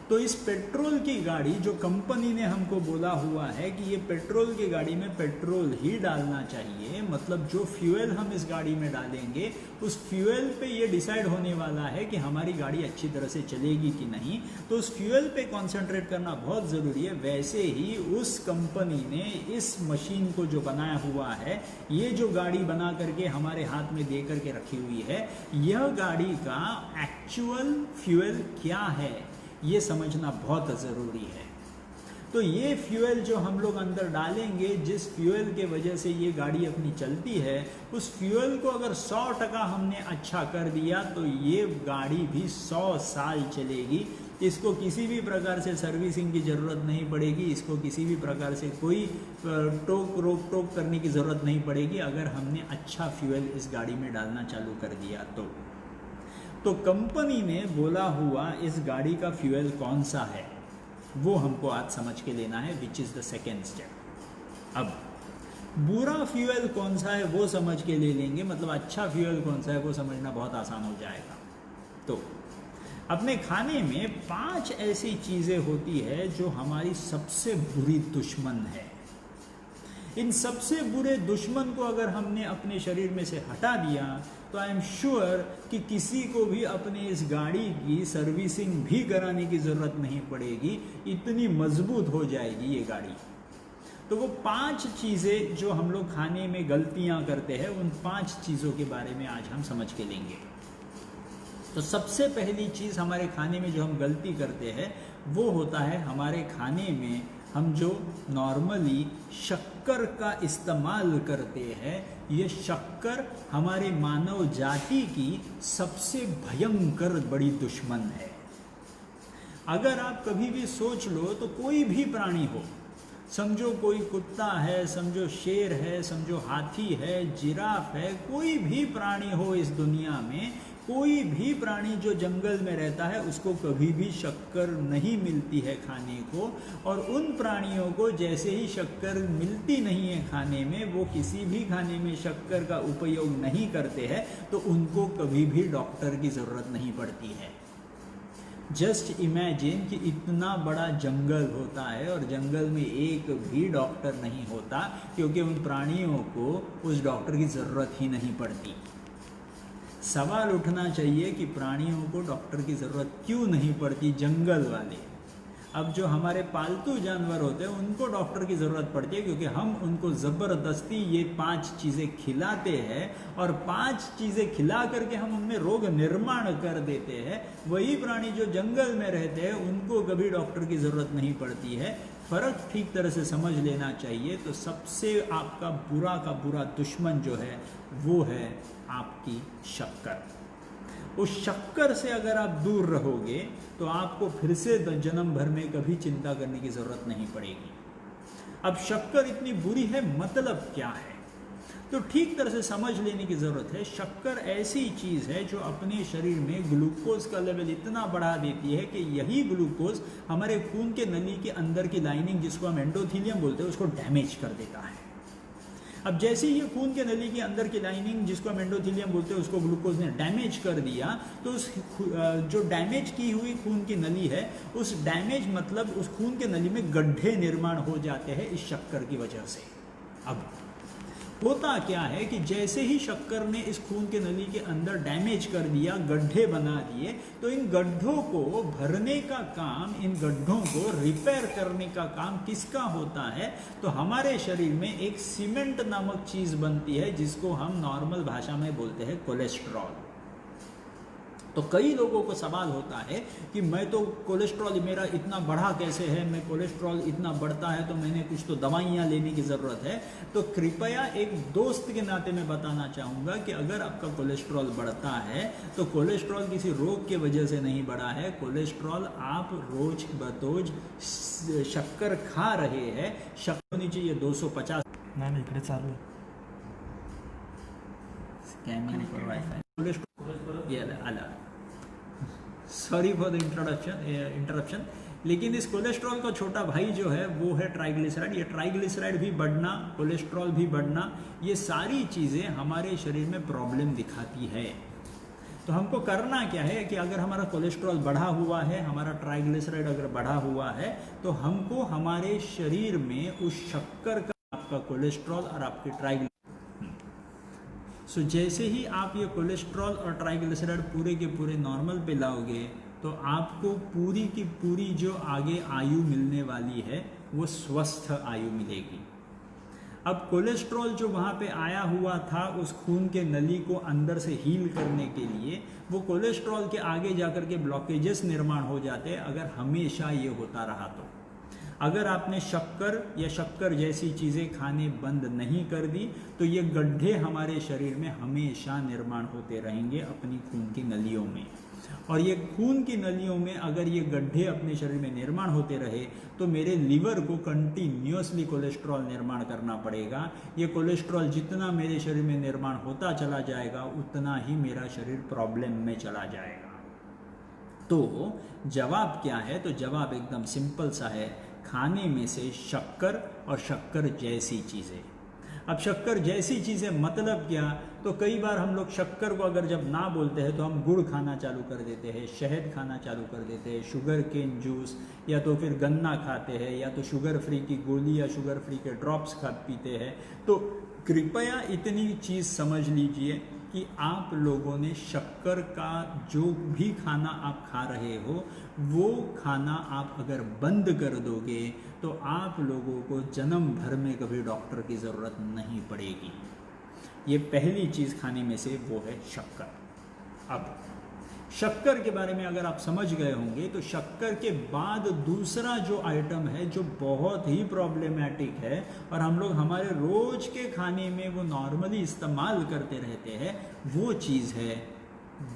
तो इस पेट्रोल की गाड़ी, जो कंपनी ने हमको बोला हुआ है कि ये पेट्रोल की गाड़ी में पेट्रोल ही डालना चाहिए, मतलब जो फ्यूल हम इस गाड़ी में डालेंगे उस फ्यूल पे ये डिसाइड होने वाला है कि हमारी गाड़ी अच्छी तरह से चलेगी कि नहीं। तो उस फ्यूल पे कंसंट्रेट करना बहुत ज़रूरी है। वैसे ही उस कंपनी ने इस मशीन को जो बनाया हुआ है, ये जो गाड़ी बना करके हमारे हाथ में दे करके रखी हुई है, यह गाड़ी का एक्चुअल फ्यूल क्या है ये समझना बहुत ज़रूरी है। तो ये फ्यूल जो हम लोग अंदर डालेंगे, जिस फ्यूल के वजह से ये गाड़ी अपनी चलती है, उस फ्यूल को अगर 100% हमने अच्छा कर दिया तो ये गाड़ी भी 100 साल चलेगी। इसको किसी भी प्रकार से सर्विसिंग की ज़रूरत नहीं पड़ेगी, इसको किसी भी प्रकार से कोई रोक टोक करने की ज़रूरत नहीं पड़ेगी अगर हमने अच्छा फ्यूल इस गाड़ी में डालना चालू कर दिया तो कंपनी ने बोला हुआ इस गाड़ी का फ्यूल कौन सा है वो हमको आज समझ के लेना है, which is the second step. अब बुरा फ्यूल कौन सा है वो समझ के ले लेंगे, मतलब अच्छा फ्यूल कौन सा है वो समझना बहुत आसान हो जाएगा। तो अपने खाने में 5 ऐसी चीज़ें होती है जो हमारी सबसे बुरी दुश्मन है। इन सबसे बुरे दुश्मन को अगर हमने अपने शरीर में से हटा दिया तो आई एम श्योर कि किसी को भी अपने इस गाड़ी की सर्विसिंग भी कराने की ज़रूरत नहीं पड़ेगी, इतनी मजबूत हो जाएगी ये गाड़ी। तो वो 5 चीज़ें जो हम लोग खाने में गलतियां करते हैं, उन 5 चीज़ों के बारे में आज हम समझ के लेंगे। तो सबसे पहली चीज़ हमारे खाने में जो हम गलती करते हैं वो होता है, हमारे खाने में हम जो नॉर्मली शक्कर का इस्तेमाल करते हैं, ये शक्कर हमारे मानव जाति की सबसे भयंकर बड़ी दुश्मन है। अगर आप कभी भी सोच लो तो कोई भी प्राणी हो, समझो कोई कुत्ता है, समझो शेर है, समझो हाथी है, जिराफ है, कोई भी प्राणी हो इस दुनिया में, कोई भी प्राणी जो जंगल में रहता है उसको कभी भी शक्कर नहीं मिलती है खाने को। और उन प्राणियों को जैसे ही शक्कर मिलती नहीं है खाने में, वो किसी भी खाने में शक्कर का उपयोग नहीं करते हैं, तो उनको कभी भी डॉक्टर की ज़रूरत नहीं पड़ती है। जस्ट इमेजिन कि इतना बड़ा जंगल होता है और जंगल में एक भी डॉक्टर नहीं होता, क्योंकि उन प्राणियों को उस डॉक्टर की ज़रूरत ही नहीं पड़ती। सवाल उठना चाहिए कि प्राणियों को डॉक्टर की ज़रूरत क्यों नहीं पड़ती, जंगल वाले। अब जो हमारे पालतू जानवर होते हैं उनको डॉक्टर की ज़रूरत पड़ती है, क्योंकि हम उनको ज़बरदस्ती ये 5 चीज़ें खिलाते हैं और 5 चीज़ें खिला करके हम उनमें रोग निर्माण कर देते हैं। वही प्राणी जो जंगल में रहते हैं उनको कभी डॉक्टर की ज़रूरत नहीं पड़ती है। फ़र्क ठीक तरह से समझ लेना चाहिए। तो सबसे आपका बुरा का बुरा दुश्मन जो है वो है आपकी शक्कर। उस शक्कर से अगर आप दूर रहोगे तो आपको फिर से जन्म भर में कभी चिंता करने की ज़रूरत नहीं पड़ेगी। अब शक्कर इतनी बुरी है, मतलब क्या है, तो ठीक तरह से समझ लेने की ज़रूरत है। शक्कर ऐसी चीज़ है जो अपने शरीर में ग्लूकोज का लेवल इतना बढ़ा देती है कि यही ग्लूकोज हमारे खून के नली के अंदर की लाइनिंग, जिसको हम एंडोथीलियम बोलते हैं, उसको डैमेज कर देता है। अब जैसे ही ये खून के नली के अंदर की लाइनिंग, जिसको हम एंडोथीलियम बोलते हैं, उसको ग्लूकोज ने डैमेज कर दिया, तो उस जो डैमेज की हुई खून की नली है, उस डैमेज मतलब उस खून के नली में गड्ढे निर्माण हो जाते हैं इस शक्कर की वजह से। अब होता क्या है कि जैसे ही शक्कर ने इस खून के नली के अंदर डैमेज कर दिया, गड्ढे बना दिए, तो इन गड्ढों को भरने का काम, इन गड्ढों को रिपेयर करने का काम किसका होता है, तो हमारे शरीर में एक सीमेंट नामक चीज़ बनती है जिसको हम नॉर्मल भाषा में बोलते हैं कोलेस्ट्रॉल। तो कई लोगों को सवाल होता है कि मैं तो कोलेस्ट्रॉल मेरा इतना बढ़ा कैसे है, मैं कोलेस्ट्रॉल इतना बढ़ता है तो मैंने कुछ तो दवाइयाँ लेने की ज़रूरत है। तो कृपया एक दोस्त के नाते मैं बताना चाहूँगा कि अगर आपका कोलेस्ट्रॉल बढ़ता है तो कोलेस्ट्रॉल किसी रोग के वजह से नहीं बढ़ा है। कोलेस्ट्रॉल आप रोज बरोज शक्कर खा रहे हैं, शक्कर होनी चाहिए 250। नाही इकडे चालू आहे स्कॅनिंग फॉर वाईफाई। कोलेस्ट्रॉल ये आला, सॉरी फॉर द इंटरप्शन। लेकिन इस कोलेस्ट्रॉल का छोटा भाई जो है वो है ट्राइग्लिसराइड। ये ट्राइग्लिसराइड भी बढ़ना, कोलेस्ट्रॉल भी बढ़ना, ये सारी चीज़ें हमारे शरीर में प्रॉब्लम दिखाती है। तो हमको करना क्या है कि अगर हमारा कोलेस्ट्रॉल बढ़ा हुआ है, हमारा ट्राइग्लिसराइड अगर बढ़ा हुआ है, तो हमको हमारे शरीर में उस शक्कर का, आपका कोलेस्ट्रॉल और आपके ट्राइग्लिसराइड, जैसे ही आप ये कोलेस्ट्रॉल और ट्राइग्लिसराइड पूरे के पूरे नॉर्मल पे लाओगे तो आपको पूरी की पूरी जो आगे आयु मिलने वाली है वो स्वस्थ आयु मिलेगी। अब कोलेस्ट्रॉल जो वहाँ पे आया हुआ था उस खून के नली को अंदर से हील करने के लिए, वो कोलेस्ट्रॉल के आगे जाकर के ब्लॉकेजेस निर्माण हो जाते हैं अगर हमेशा ये होता रहा तो। अगर आपने शक्कर या शक्कर जैसी चीज़ें खाने बंद नहीं कर दी तो ये गड्ढे हमारे शरीर में हमेशा निर्माण होते रहेंगे अपनी खून की नलियों में। और ये खून की नलियों में अगर ये गड्ढे अपने शरीर में निर्माण होते रहे तो मेरे लीवर को कंटिन्यूअसली कोलेस्ट्रॉल निर्माण करना पड़ेगा। ये कोलेस्ट्रॉल जितना मेरे शरीर में निर्माण होता चला जाएगा उतना ही मेरा शरीर प्रॉब्लम में चला जाएगा। तो जवाब क्या है? तो जवाब एकदम सिंपल सा है, खाने में से शक्कर और शक्कर जैसी चीज़ें। अब शक्कर जैसी चीज़ें मतलब क्या? तो कई बार हम लोग शक्कर को अगर जब ना बोलते हैं तो हम गुड़ खाना चालू कर देते हैं, शहद खाना चालू कर देते हैं, शुगर केन जूस, या तो फिर गन्ना खाते हैं, या तो शुगर फ्री की गोली या शुगर फ्री के ड्रॉप्स पीते हैं। तो कृपया इतनी चीज़ समझ लीजिए कि आप लोगों ने शक्कर का जो भी खाना आप खा रहे हो वो खाना आप अगर बंद कर दोगे तो आप लोगों को जन्म भर में कभी डॉक्टर की ज़रूरत नहीं पड़ेगी। ये पहली चीज़ खाने में से वो है शक्कर। अब शक्कर के बारे में अगर आप समझ गए होंगे तो शक्कर के बाद दूसरा जो आइटम है जो बहुत ही प्रॉब्लमेटिक है और हम लोग हमारे रोज के खाने में वो नॉर्मली इस्तेमाल करते रहते हैं, वो चीज़ है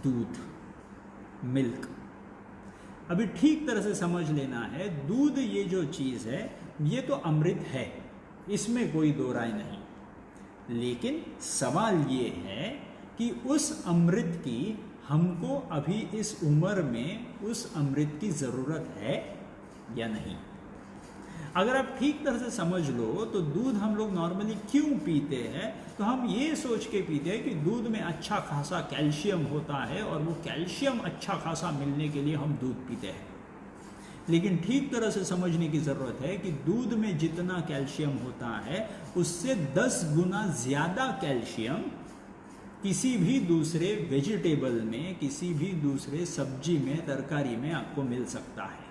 दूध, मिल्क। अभी ठीक तरह से समझ लेना है, दूध ये जो चीज़ है ये तो अमृत है, इसमें कोई दो राय नहीं। लेकिन सवाल ये है कि उस अमृत की हमको अभी इस उम्र में उस अमृत की ज़रूरत है या नहीं। अगर आप ठीक तरह से समझ लो तो दूध हम लोग नॉर्मली क्यों पीते हैं? तो हम ये सोच के पीते हैं कि दूध में अच्छा खासा कैल्शियम होता है और वो कैल्शियम अच्छा खासा मिलने के लिए हम दूध पीते हैं। लेकिन ठीक तरह से समझने की ज़रूरत है कि दूध में जितना कैल्शियम होता है उससे 10 गुना ज़्यादा कैल्शियम किसी भी दूसरे वेजिटेबल में, किसी भी दूसरे सब्जी में, तरकारी में आपको मिल सकता है।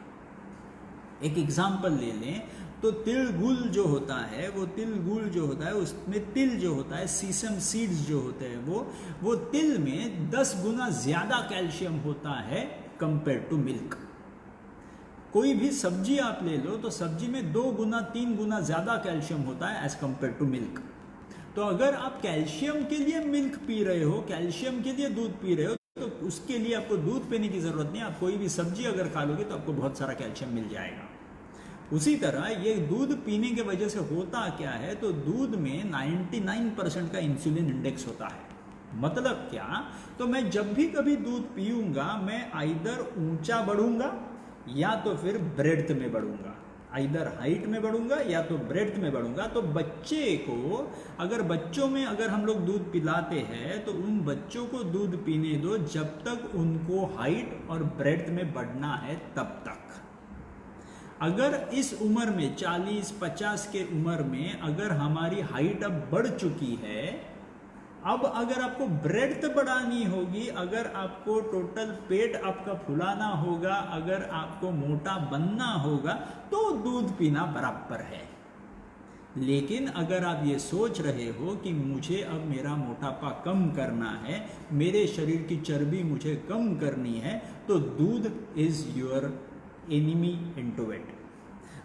एक एग्जाम्पल ले लें तो तिल गुल जो होता है, वो तिल गुल जो होता है उसमें तिल जो होता है, सीसम सीड्स जो होते हैं वो तिल में 10 गुना ज़्यादा कैल्शियम होता है कंपेयर टू मिल्क। कोई भी सब्जी आप ले लो तो सब्जी में 2 गुना 3 गुना ज़्यादा कैल्शियम होता है एज कंपेयर टू मिल्क। तो अगर आप कैल्शियम के लिए मिल्क पी रहे हो, कैल्शियम के लिए दूध पी रहे हो, तो उसके लिए आपको दूध पीने की ज़रूरत नहीं। आप कोई भी सब्जी अगर खा लोगे तो आपको बहुत सारा कैल्शियम मिल जाएगा। उसी तरह ये दूध पीने की वजह से होता क्या है? तो दूध में 99% का इंसुलिन इंडेक्स होता है। मतलब क्या? तो मैं जब भी कभी दूध पीऊँगा मैं आइदर ऊंचा बढ़ूंगा या तो फिर ब्रेड्थ में बढ़ूंगा, आइदर हाइट में बढ़ूंगा या तो ब्रेड्थ में बढ़ूंगा। तो बच्चे को अगर बच्चों में अगर हम लोग दूध पिलाते हैं तो उन बच्चों को दूध पीने दो जब तक उनको हाइट और ब्रेड्थ में बढ़ना है तब तक। अगर इस उम्र में 40-50 के उम्र में अगर हमारी हाइट अब बढ़ चुकी है, अब अगर आपको ब्रेड्थ बढ़ानी होगी, अगर आपको टोटल पेट आपका फुलाना होगा, अगर आपको मोटा बनना होगा तो दूध पीना बराबर है। लेकिन अगर आप ये सोच रहे हो कि मुझे अब मेरा मोटापा कम करना है, मेरे शरीर की चर्बी मुझे कम करनी है, तो दूध is your enemy into it.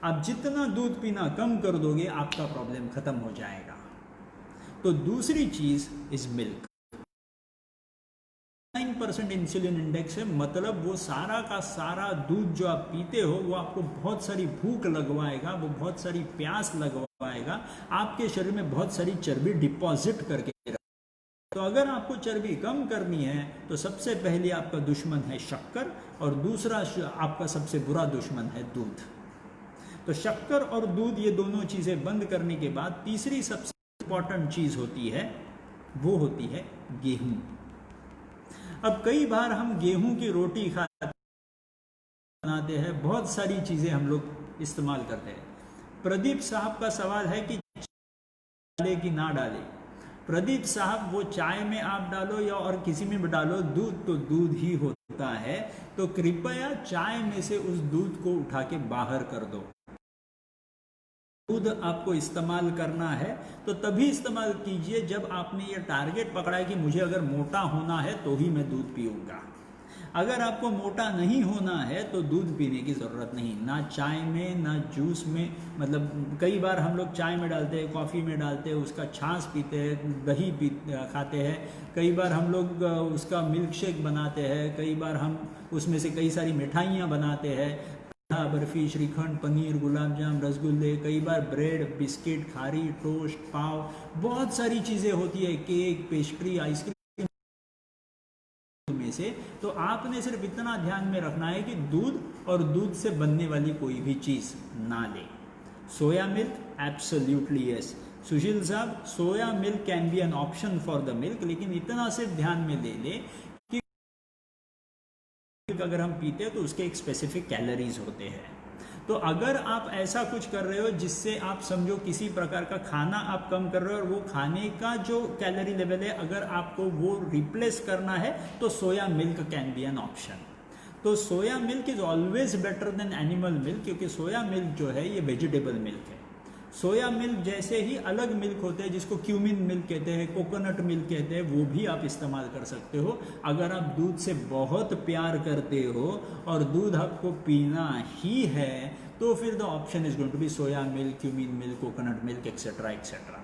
आप जितना दूध पीना कम कर दोगे आपका प्रॉब्लम खत्म हो जाएगा। तो दूसरी चीज इज मिल्क। 9% इंसुलिन इंडेक्स है, मतलब वो सारा का सारा दूध जो आप पीते हो वो आपको बहुत सारी भूख लगवाएगा, वो बहुत सारी प्यास लगवाएगा, आपके शरीर में बहुत सारी चर्बी डिपॉजिट करके रखेगा। तो अगर आपको चर्बी कम करनी है तो सबसे पहले आपका दुश्मन है शक्कर और दूसरा आपका सबसे बुरा दुश्मन है दूध। तो शक्कर और दूध ये दोनों चीजें बंद करने के बाद तीसरी सबसे इंपॉर्टेंट चीज होती है, वो होती है गेहूं। अब कई बार हम गेहूं की रोटी बनाते हैं, बहुत सारी चीजें हम लोग इस्तेमाल करते हैं। प्रदीप साहब का सवाल है कि डाले कि ना डाले। प्रदीप साहब, वो चाय में आप डालो या और किसी में भी डालो, दूध तो दूध ही होता है। तो कृपया चाय में से उस दूध को उठा के बाहर कर दो। दूध आपको इस्तेमाल करना है तो तभी इस्तेमाल कीजिए जब आपने ये टारगेट पकड़ा है कि मुझे अगर मोटा होना है तो ही मैं दूध पीऊँगा। अगर आपको मोटा नहीं होना है तो दूध पीने की ज़रूरत नहीं, ना चाय में ना जूस में। मतलब कई बार हम लोग चाय में डालते हैं, कॉफ़ी में डालते हैं, उसका छाछ पीते हैं, दही खाते हैं, कई बार हम लोग उसका मिल्क शेक बनाते हैं, कई बार हम उसमें से कई सारी मिठाइयाँ बनाते हैं, बर्फ़ी, श्रीखंड, पनीर, गुलाब जाम, रसगुल्ले, कई बार ब्रेड, बिस्किट, खारी, टोस्ट, पाव, बहुत सारी चीज़ें होती है, केक, पेस्ट्री, आइसक्रीम में से। तो आपने सिर्फ इतना ध्यान में रखना है कि दूध और दूध से बनने वाली कोई भी चीज़ ना ले। Soya milk, absolutely yes. Sushil साहब, soya milk can be an option for the milk, लेकिन इतना सिर्फ ध्यान में ले ले कि अगर हम पीते हैं तो उसके एक स्पेसिफिक कैलोरीज होते हैं। तो अगर आप ऐसा कुछ कर रहे हो जिससे आप समझो किसी प्रकार का खाना आप कम कर रहे हो और वो खाने का जो कैलोरी लेवल है अगर आपको वो रिप्लेस करना है तो soya milk can be an option. तो soya milk is always better than animal milk, क्योंकि सोया मिल्क जो है ये वेजिटेबल मिल्क है। सोया मिल्क जैसे ही अलग मिल्क होते हैं जिसको क्यूमिन मिल्क कहते हैं, कोकोनट मिल्क कहते हैं, वो भी आप इस्तेमाल कर सकते हो। अगर आप दूध से बहुत प्यार करते हो और दूध आपको पीना ही है तो फिर the option is going to be soya milk, cumin milk, coconut milk, etcetera etcetera.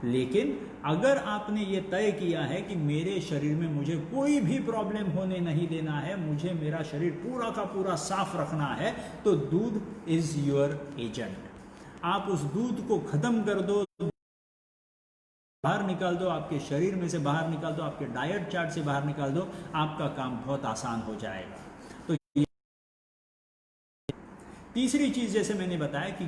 लेकिन अगर आपने ये तय किया है कि मेरे शरीर में मुझे कोई भी प्रॉब्लम होने नहीं देना है, मुझे मेरा शरीर पूरा का पूरा साफ रखना है, तो दूध इज योर एजेंट। आप उस दूध को खत्म कर दो, बाहर निकाल दो, आपके शरीर में से बाहर निकाल दो, आपके डाइट चार्ट से बाहर निकाल दो, आपका काम बहुत आसान हो जाएगा। तो तीसरी चीज जैसे मैंने बताया कि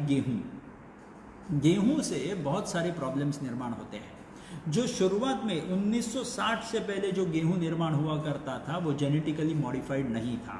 गेहूं से बहुत सारे प्रॉब्लम्स निर्माण होते हैं। जो शुरुआत में 1960 से पहले जो गेहूं निर्माण हुआ करता था वो जेनेटिकली मॉडिफाइड नहीं था।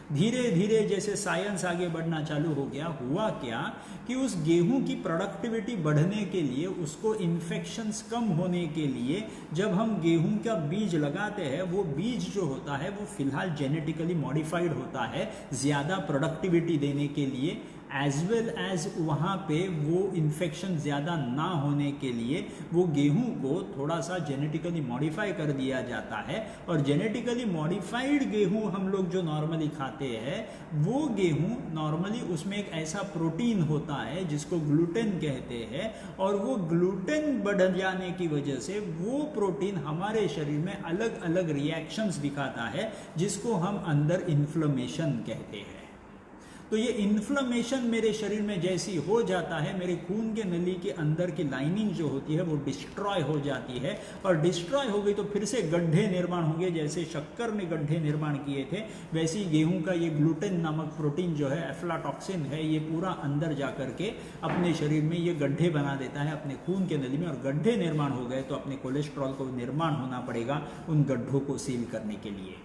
धीरे धीरे जैसे साइंस आगे बढ़ना चालू हो गया, हुआ क्या कि उस गेहूं की प्रोडक्टिविटी बढ़ने के लिए, उसको इन्फेक्शंस कम होने के लिए जब हम गेहूं का बीज लगाते हैं, वो बीज जो होता है वो फिलहाल जेनेटिकली मॉडिफाइड होता है ज़्यादा प्रोडक्टिविटी देने के लिए, एज वेल एज वहाँ पे वो इन्फेक्शन ज़्यादा ना होने के लिए वो गेहूं को थोड़ा सा जेनेटिकली मॉडिफाई कर दिया जाता है। और जेनेटिकली मॉडिफाइड गेहूं हम लोग जो नॉर्मली खाते हैं, वो गेहूं नॉर्मली उसमें एक ऐसा प्रोटीन होता है जिसको ग्लूटेन कहते हैं, और वो ग्लूटेन बढ़ जाने की वजह से वो प्रोटीन हमारे शरीर में अलग अलग रिएक्शंस दिखाता है, जिसको हम अंदर इन्फ्लेमेशन कहते हैं। तो ये इन्फ्लेमेशन मेरे शरीर में जैसी हो जाता है, मेरे खून के नली के अंदर की लाइनिंग जो होती है वो डिस्ट्रॉय हो जाती है, और डिस्ट्रॉय हो गई तो फिर से गड्ढे निर्माण होंगे। जैसे शक्कर ने गड्ढे निर्माण किए थे, वैसे ही गेहूं का ये ग्लूटेन नामक प्रोटीन जो है, एफ्लाटॉक्सिन है, ये पूरा अंदर जा करके अपने शरीर में ये गड्ढे बना देता है अपने खून के नली में, और गड्ढे निर्माण हो गए तो अपने कोलेस्ट्रॉल को निर्माण होना पड़ेगा उन गड्ढों को सील करने के लिए।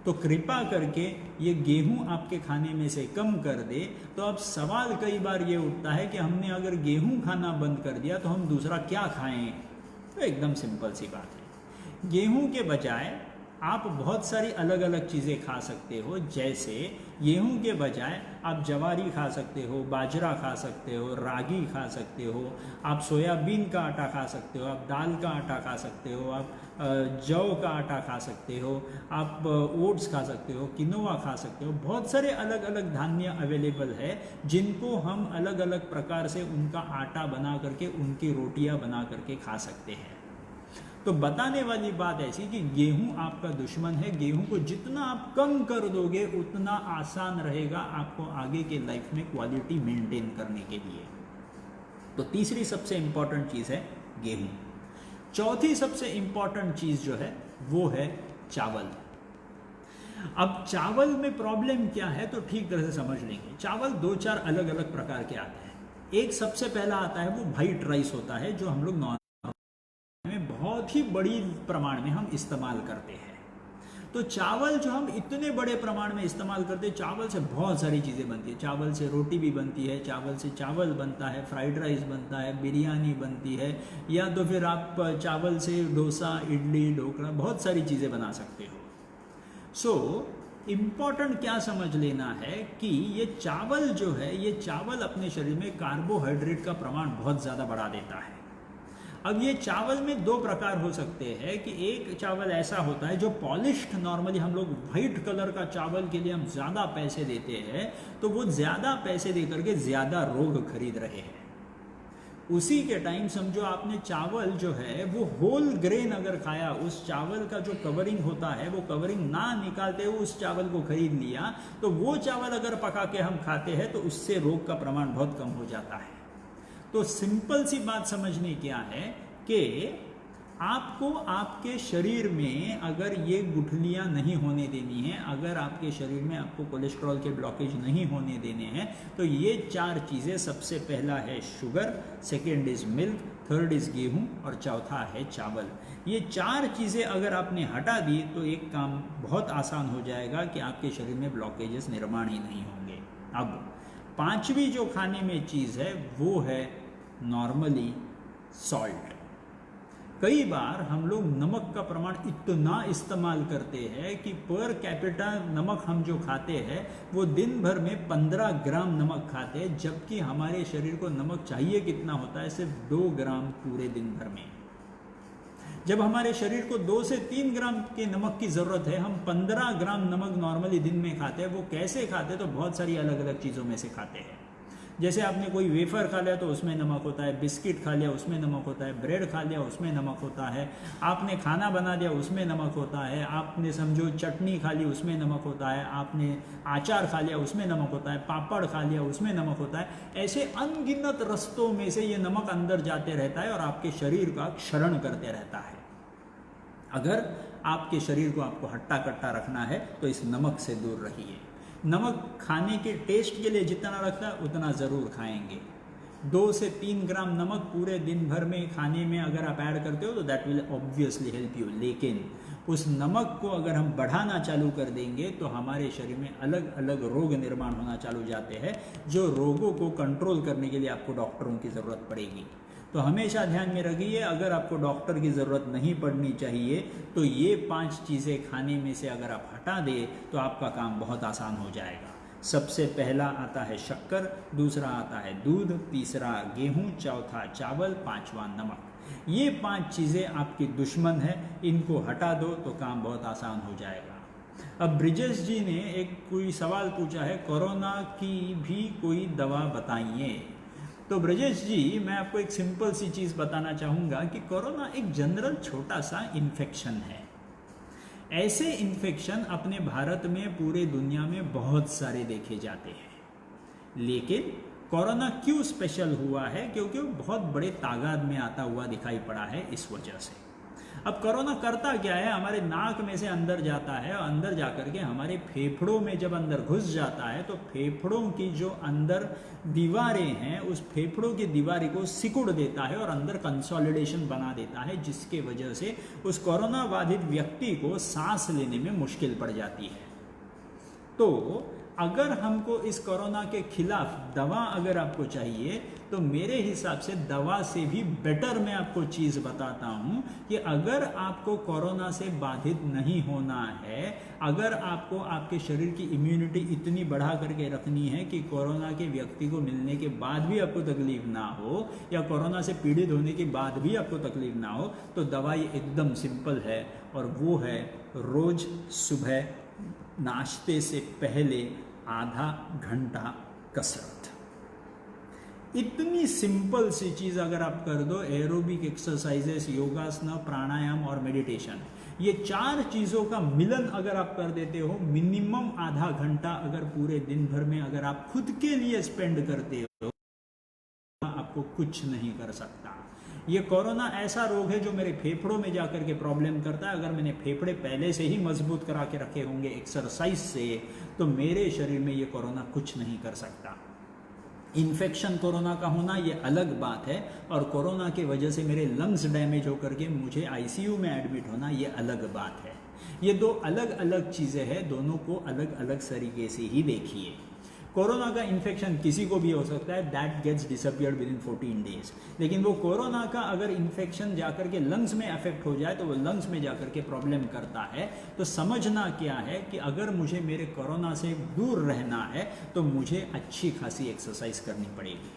तो कृपा करके ये गेहूं आपके खाने में से कम कर दे। तो अब सवाल कई बार ये उठता है कि हमने अगर गेहूं खाना बंद कर दिया तो हम दूसरा क्या खाएं? तो एकदम सिंपल सी बात है, गेहूं के बजाय आप बहुत सारी अलग अलग चीज़ें खा सकते हो। जैसे गेहूं के बजाय आप जवारी खा सकते हो, बाजरा खा सकते हो, रागी खा सकते हो, आप सोयाबीन का आटा खा सकते हो, आप दाल का आटा खा सकते हो, आप जौ का आटा खा सकते हो, आप ओट्स खा सकते हो, किनोवा खा सकते हो। बहुत सारे अलग अलग धान्य अवेलेबल है जिनको हम अलग अलग प्रकार से उनका आटा बना करके उनकी रोटियां बना करके खा सकते हैं। तो बताने वाली बात ऐसी कि गेहूं आपका दुश्मन है। गेहूं को जितना आप कम कर दोगे उतना आसान रहेगा आपको आगे के लाइफ में क्वालिटी मेंटेन करने के लिए। तो तीसरी सबसे इंपॉर्टेंट चीज़ है गेहूं। चौथी सबसे इंपॉर्टेंट चीज़ जो है वो है चावल। अब चावल में प्रॉब्लम क्या है तो ठीक तरह से समझ लेंगे। चावल दो चार अलग अलग प्रकार के आते हैं। एक सबसे पहला आता है वो व्हाइट राइस होता है, जो हम लोग में बहुत ही बड़ी प्रमाण में हम इस्तेमाल करते हैं। तो चावल जो हम इतने बड़े प्रमाण में इस्तेमाल करते हैं, चावल से बहुत सारी चीज़ें बनती है। चावल से रोटी भी बनती है, चावल से चावल बनता है, फ्राइड राइस बनता है, बिरयानी बनती है, या तो फिर आप चावल से डोसा, इडली, ढोकला, बहुत सारी चीज़ें बना सकते हो। सो इम्पॉर्टेंट क्या समझ लेना है कि ये चावल जो है, ये चावल अपने शरीर में कार्बोहाइड्रेट का प्रमाण बहुत ज़्यादा बढ़ा देता है। अब ये चावल में दो प्रकार हो सकते हैं कि एक चावल ऐसा होता है जो पॉलिश्ड, नॉर्मली हम लोग वाइट कलर का चावल के लिए हम ज़्यादा पैसे देते हैं, तो वो ज़्यादा पैसे दे करके ज़्यादा रोग खरीद रहे हैं। उसी के टाइम समझो आपने चावल जो है वो होल ग्रेन अगर खाया, उस चावल का जो कवरिंग होता है वो कवरिंग ना निकालते हुए उस चावल को खरीद लिया, तो वो चावल अगर पका के हम खाते हैं तो उससे रोग का प्रमाण बहुत कम हो जाता है। तो सिंपल सी बात समझने क्या है कि आपको आपके शरीर में अगर ये गुठलियां नहीं होने देनी है, अगर आपके शरीर में आपको कोलेस्ट्रॉल के ब्लॉकेज नहीं होने देने हैं, तो ये 4 चीज़ें, सबसे पहला है sugar, second is milk, third is गेहूं और चौथा है चावल। ये 4 चीज़ें अगर आपने हटा दी तो एक काम बहुत आसान हो जाएगा कि आपके शरीर में ब्लॉकेजेस निर्माण ही नहीं होंगे। अब 5वीं जो खाने में चीज़ है वो है नॉर्मली सॉल्ट। कई बार हम लोग नमक का प्रमाण इतना इस्तेमाल करते हैं कि पर कैपिटा नमक हम जो खाते हैं वो दिन भर में 15 ग्राम नमक खाते हैं, जबकि हमारे शरीर को नमक चाहिए कितना होता है, सिर्फ 2 ग्राम पूरे दिन भर में। जब हमारे शरीर को 2 से 3 ग्राम के नमक की ज़रूरत है, हम 15 ग्राम नमक नॉर्मली दिन में खाते हैं। वो कैसे खाते हैं, तो बहुत सारी अलग अलग चीज़ों में से खाते हैं। जैसे आपने कोई वेफर खा लिया तो उसमें नमक होता है, बिस्किट खा लिया उसमें नमक होता है, ब्रेड खा लिया उसमें नमक होता है, आपने खाना बना दिया उसमें नमक होता है, आपने समझो चटनी खा ली उसमें नमक होता है, आपने अचार खा लिया उसमें नमक होता है, पापड़ खा लिया उसमें नमक होता है। ऐसे अनगिनत रस्तों में से ये नमक अंदर जाते रहता है और आपके शरीर का क्षरण करते रहता है। अगर आपके शरीर को आपको हट्टा कट्टा रखना है तो इस नमक से दूर रहिए। नमक खाने के टेस्ट के लिए जितना रखता है उतना ज़रूर खाएंगे। 2 से 3 ग्राम नमक पूरे दिन भर में खाने में अगर आप ऐड करते हो तो that will obviously help you. लेकिन उस नमक को अगर हम बढ़ाना चालू कर देंगे तो हमारे शरीर में अलग अलग रोग निर्माण होना चालू जाते हैं, जो रोगों को कंट्रोल करने के लिए आपको डॉक्टरों की ज़रूरत पड़ेगी। तो हमेशा ध्यान में रखिए, अगर आपको डॉक्टर की ज़रूरत नहीं पड़नी चाहिए तो ये 5 चीज़ें खाने में से अगर आप हटा दें तो आपका काम बहुत आसान हो जाएगा। सबसे पहला आता है शक्कर, दूसरा आता है दूध, तीसरा गेहूं, चौथा चावल, 5वां नमक। ये 5 चीज़ें आपकी दुश्मन है, इनको हटा दो तो काम बहुत आसान हो जाएगा। अब ब्रिजेश जी ने एक कोई सवाल पूछा है, कोरोना की भी कोई दवा बताइए। तो ब्रजेश जी, मैं आपको एक सिंपल सी चीज़ बताना चाहूँगा कि कोरोना एक जनरल छोटा सा इन्फेक्शन है। ऐसे इन्फेक्शन अपने भारत में पूरे दुनिया में बहुत सारे देखे जाते हैं, लेकिन कोरोना क्यों स्पेशल हुआ है, क्योंकि वो बहुत बड़े तादाद में आता हुआ दिखाई पड़ा है इस वजह से। अब कोरोना करता क्या है, हमारे नाक में से अंदर जाता है और अंदर जाकर के हमारे फेफड़ों में जब अंदर घुस जाता है तो फेफड़ों की जो अंदर दीवारें हैं उस फेफड़ों की दीवारें को सिकुड़ देता है और अंदर कंसोलिडेशन बना देता है, जिसके वजह से उस कोरोना बाधित व्यक्ति को सांस लेने में मुश्किल पड़ जाती है। तो अगर हमको इस कोरोना के खिलाफ दवा अगर आपको चाहिए तो मेरे हिसाब से दवा से भी बेटर मैं आपको चीज़ बताता हूँ कि अगर आपको कोरोना से बाधित नहीं होना है, अगर आपको आपके शरीर की इम्यूनिटी इतनी बढ़ा करके रखनी है कि कोरोना के व्यक्ति को मिलने के बाद भी आपको तकलीफ ना हो या कोरोना से पीड़ित होने के बाद भी आपको तकलीफ ना हो, तो दवाई एकदम सिंपल है और वो है रोज़ सुबह नाश्ते से पहले आधा घंटा कसरत। इतनी सिंपल सी चीज़ अगर आप कर दो, एरोबिक एक्सरसाइजेस, योगासन, प्राणायाम और मेडिटेशन, ये 4 चीज़ों का मिलन अगर आप कर देते हो, मिनिमम आधा घंटा अगर पूरे दिन भर में अगर आप खुद के लिए स्पेंड करते हो, आपको कुछ नहीं कर सकता। ये कोरोना ऐसा रोग है जो मेरे फेफड़ों में जाकर के प्रॉब्लम करता है। अगर मैंने फेफड़े पहले से ही मजबूत करा के रखे होंगे एक्सरसाइज से, तो मेरे शरीर में ये कोरोना कुछ नहीं कर सकता। इन्फेक्शन कोरोना का होना ये अलग बात है, और कोरोना के वजह से मेरे लंग्स डैमेज होकर के मुझे आईसीयू में एडमिट होना ये अलग बात है। ये 2 अलग अलग चीज़ें हैं, दोनों को अलग अलग तरीके से ही देखिए। कोरोना का इन्फेक्शन किसी को भी हो सकता है, that gets disappeared within 14 days. लेकिन वो कोरोना का अगर इन्फेक्शन जाकर के लंग्स में अफेक्ट हो जाए तो वो लंग्स में जाकर के प्रॉब्लम करता है। तो समझना क्या है कि अगर मुझे मेरे कोरोना से दूर रहना है तो मुझे अच्छी खासी एक्सरसाइज करनी पड़ेगी।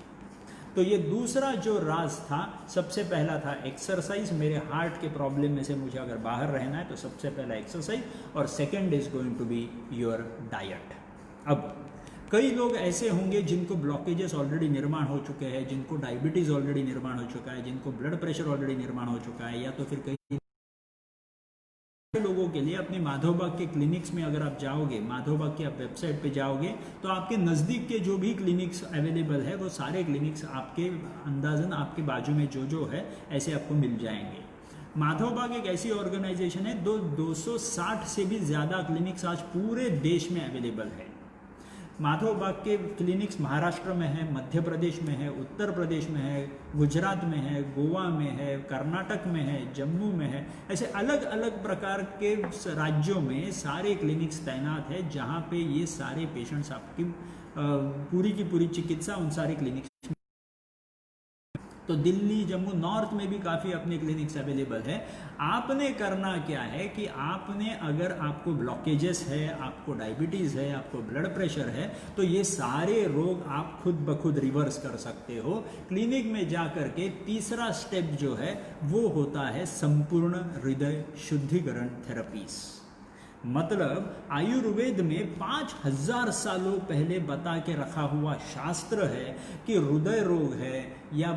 तो ये दूसरा जो राज था, सबसे पहला था एक्सरसाइज। मेरे हार्ट के प्रॉब्लम में से मुझे अगर बाहर रहना है तो सबसे पहला एक्सरसाइज, और second is going to be your diet. अब कई लोग ऐसे होंगे जिनको ब्लॉकेजेस ऑलरेडी निर्माण हो चुके हैं, जिनको डायबिटीज़ ऑलरेडी निर्माण हो चुका है, जिनको ब्लड प्रेशर ऑलरेडी निर्माण हो चुका है, या तो फिर कई लोगों के लिए अपने माधवबाग के क्लिनिक्स में अगर आप जाओगे, माधवबाग की आप वेबसाइट पे जाओगे तो आपके नज़दीक के जो भी क्लिनिक्स अवेलेबल है वो सारे क्लिनिक्स आपके अंदाजन आपके बाजू में जो है ऐसे आपको मिल जाएंगे। माधवबाग एक ऐसी ऑर्गेनाइजेशन है 260 से भी ज़्यादा क्लिनिक्स आज पूरे देश में अवेलेबल है। माधवबाग के क्लिनिक्स महाराष्ट्र में है, मध्य प्रदेश में है, उत्तर प्रदेश में है, गुजरात में है, गोवा में है, कर्नाटक में है, जम्मू में है, ऐसे अलग अलग प्रकार के राज्यों में सारे क्लिनिक्स तैनात है जहाँ पे ये सारे पेशेंट्स आपकी पूरी की पूरी चिकित्सा उन सारे क्लिनिक्स। तो दिल्ली, जम्मू, नॉर्थ में भी काफ़ी अपने क्लिनिक्स अवेलेबल है। आपने करना क्या है कि आपने, अगर आपको ब्लॉकेजेस है, आपको डायबिटीज़ है, आपको ब्लड प्रेशर है, तो ये सारे रोग आप खुद ब खुद रिवर्स कर सकते हो क्लिनिक में जा कर के। तीसरा स्टेप जो है वो होता है संपूर्ण हृदय शुद्धिकरण थेरेपीज। मतलब आयुर्वेद में 5000 सालों पहले बता के रखा हुआ शास्त्र है कि हृदय रोग है या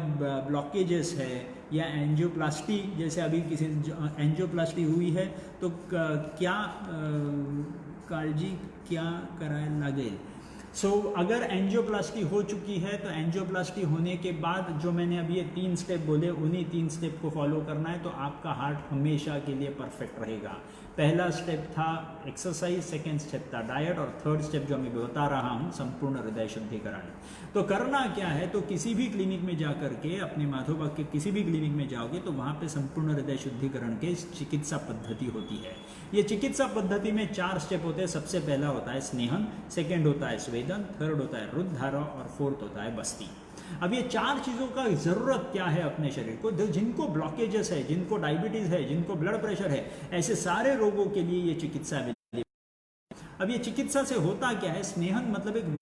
ब्लॉकेजेस है या एंजियोप्लास्टी, जैसे अभी किसी एंजियोप्लास्टी हुई है तो क्या काळजी क्या करायला लागेल। अगर एंजियोप्लास्टी हो चुकी है तो एंजियोप्लास्टी होने के बाद जो मैंने अभी ये 3 स्टेप बोले, उन्हीं 3 स्टेप को फॉलो करना है तो आपका हार्ट हमेशा के लिए परफेक्ट रहेगा। पहला स्टेप था एक्सरसाइज, सेकेंड स्टेप था डाइट, और थर्ड स्टेप जो मैं बता रहा हूँ संपूर्ण हृदय शुद्धिकरण। तो करना क्या है, तो किसी भी क्लिनिक में जा करके, अपने माधवबाग के किसी भी क्लिनिक में जाओगे तो वहाँ पे संपूर्ण हृदय शुद्धिकरण के चिकित्सा पद्धति होती है। ये चिकित्सा पद्धति में 4 स्टेप होते हैं। सबसे पहला होता है स्नेहन, सेकेंड होता है स्वेदन, थर्ड होता है रुद्धारा और फोर्थ होता है बस्ती। अब ये 4 चीज़ों का ज़रूरत क्या है अपने शरीर को, जिनको ब्लॉकेजेस है, जिनको डायबिटीज़ है, जिनको ब्लड प्रेशर है, ऐसे सारे रोगों के लिए ये चिकित्सा अवेलेबल। अब ये चिकित्सा से होता क्या है, स्नेहन मतलब एक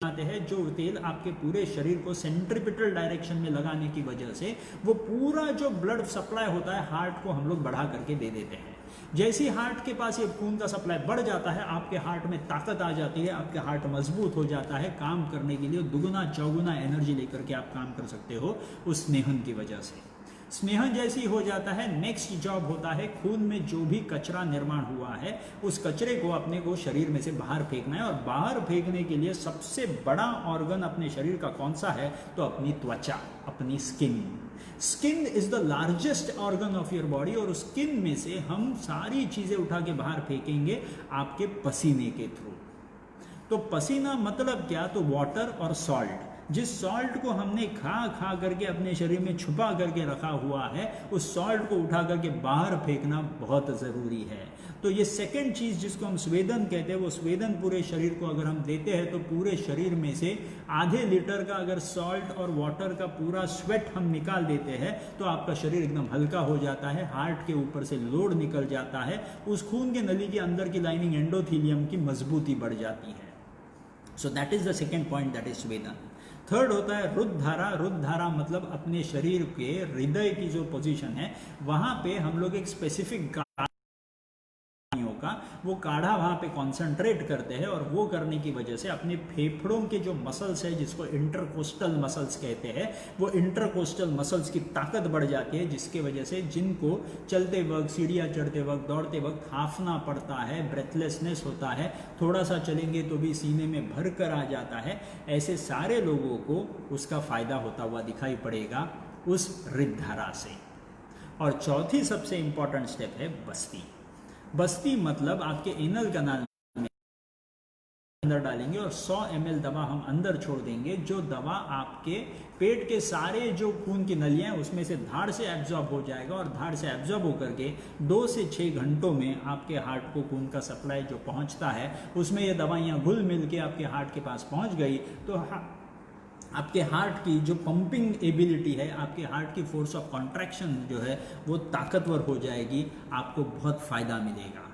आते हैं जो तेल आपके पूरे शरीर को सेंट्रीपिटल डायरेक्शन में लगाने की वजह से वो पूरा जो ब्लड सप्लाई होता है हार्ट को हम लोग बढ़ा करके दे देते हैं। जैसे हार्ट के पास ये खून का सप्लाई बढ़ जाता है, आपके हार्ट में ताकत आ जाती है, आपके हार्ट मजबूत हो जाता है, काम करने के लिए दुगुना चौगुना एनर्जी लेकर के आप काम कर सकते हो उस स्नेहन की वजह से। स्नेहन जैसी हो जाता है, नेक्स्ट जॉब होता है खून में जो भी कचरा निर्माण हुआ है उस कचरे को अपने को शरीर में से बाहर फेंकना है। और बाहर फेंकने के लिए सबसे बड़ा ऑर्गन अपने शरीर का कौन सा है, तो अपनी त्वचा, अपनी skin. Skin is the largest organ of your body, और उस स्किन में से हम सारी चीजें उठा के बाहर फेंकेंगे आपके पसीने के थ्रू। तो पसीना मतलब क्या, तो वाटर और सॉल्ट। जिस सॉल्ट को हमने खा करके अपने शरीर में छुपा करके रखा हुआ है, उस सॉल्ट को उठा करके बाहर फेंकना बहुत ज़रूरी है। तो ये सेकंड चीज़ जिसको हम स्वेदन कहते हैं, वो स्वेदन पूरे शरीर को अगर हम देते हैं तो पूरे शरीर में से आधे लीटर का अगर सॉल्ट और वाटर का पूरा स्वेट हम निकाल देते हैं तो आपका शरीर एकदम हल्का हो जाता है, हार्ट के ऊपर से लोड निकल जाता है, उस खून के नली के अंदर की लाइनिंग एंडोथीलियम की मजबूती बढ़ जाती है। So that is the second point, that is स्वेदन। थर्ड होता है रुद्धारा। रुद्धारा मतलब अपने शरीर के हृदय की जो पोजीशन है वहां पे हम लोग एक स्पेसिफिक का वो काढ़ा वहां पे कंसंट्रेट करते हैं, और वो करने की वजह से अपने फेफड़ों के जो मसल्स है जिसको इंटरकोस्टल मसल्स कहते हैं, वो इंटरकोस्टल मसल्स की ताकत बढ़ जाती है, जिसके वजह से जिनको चलते वक्त, सीढ़ियाँ चढ़ते वक्त, दौड़ते वक्त हाफना पड़ता है, ब्रेथलेसनेस होता है, थोड़ा सा चलेंगे तो भी सीने में भर कर आ जाता है, ऐसे सारे लोगों को उसका फायदा होता हुआ दिखाई पड़ेगा उस हृदधारा से। और चौथी सबसे इंपॉर्टेंट स्टेप है बस्ती। बस्ती मतलब आपके एनल कनाल में अंदर डालेंगे और 100 ml दवा हम अंदर छोड़ देंगे, जो दवा आपके पेट के सारे जो खून की नलियां हैं उसमें से धाड़ से एब्जॉर्ब हो जाएगा, और धाड़ से एब्जॉर्ब होकर के 2 से 6 घंटों में आपके हार्ट को खून का सप्लाई जो पहुंचता है उसमें ये दवाइयाँ घुल मिल के आपके हार्ट के पास पहुंच गई तो आपके हार्ट की जो पंपिंग एबिलिटी है, आपके हार्ट की फोर्स ऑफ कॉन्ट्रैक्शन जो है वो ताकतवर हो जाएगी, आपको बहुत फायदा मिलेगा।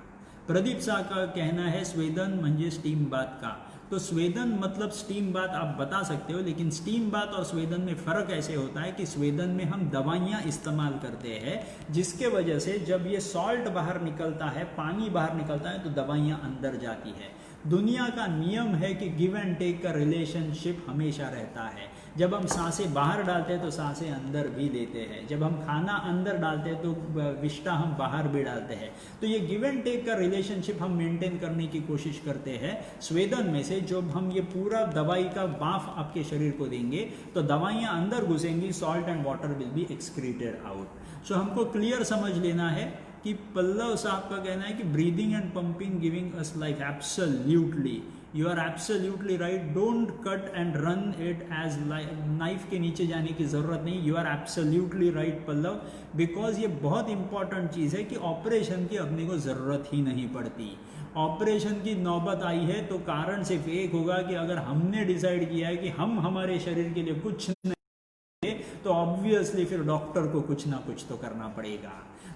प्रदीप शाह का कहना है स्वेदन म्हणजे स्टीम बात का। तो स्वेदन मतलब स्टीम बाथ आप बता सकते हो, लेकिन स्टीम बाथ और स्वेदन में फ़र्क ऐसे होता है कि स्वेदन में हम दवाइयाँ इस्तेमाल करते हैं, जिसके वजह से जब ये सॉल्ट बाहर निकलता है, पानी बाहर निकलता है, तो दवाइयाँ अंदर जाती है। दुनिया का नियम है कि गिव एंड टेक का रिलेशनशिप हमेशा रहता है। जब हम सांसें बाहर डालते हैं तो सांसें अंदर भी लेते हैं, जब हम खाना अंदर डालते हैं तो विष्टा हम बाहर भी डालते हैं। तो ये गिव एंड टेक का रिलेशनशिप हम मेंटेन करने की कोशिश करते हैं। स्वेदन में से जब हम ये पूरा दवाई का बाफ आपके शरीर को देंगे तो दवाइयाँ अंदर घुसेंगी, salt and water will be excreted out. So हमको क्लियर समझ लेना है कि पल्लव साहब का कहना है कि breathing and pumping giving us life, absolutely you are absolutely right. Don't cut and run it as knife के नीचे जाने की ज़रूरत नहीं। You are absolutely right Pallav, because ये बहुत इंपॉर्टेंट चीज़ है कि ऑपरेशन की अपने को ज़रूरत ही नहीं पड़ती। ऑपरेशन की नौबत आई है तो कारण सिर्फ एक होगा कि अगर हमने डिसाइड किया है कि हम हमारे शरीर के लिए कुछ नहीं, तो ऑब्वियसली फिर डॉक्टर को कुछ ना कुछ तो करना पड़ेगा।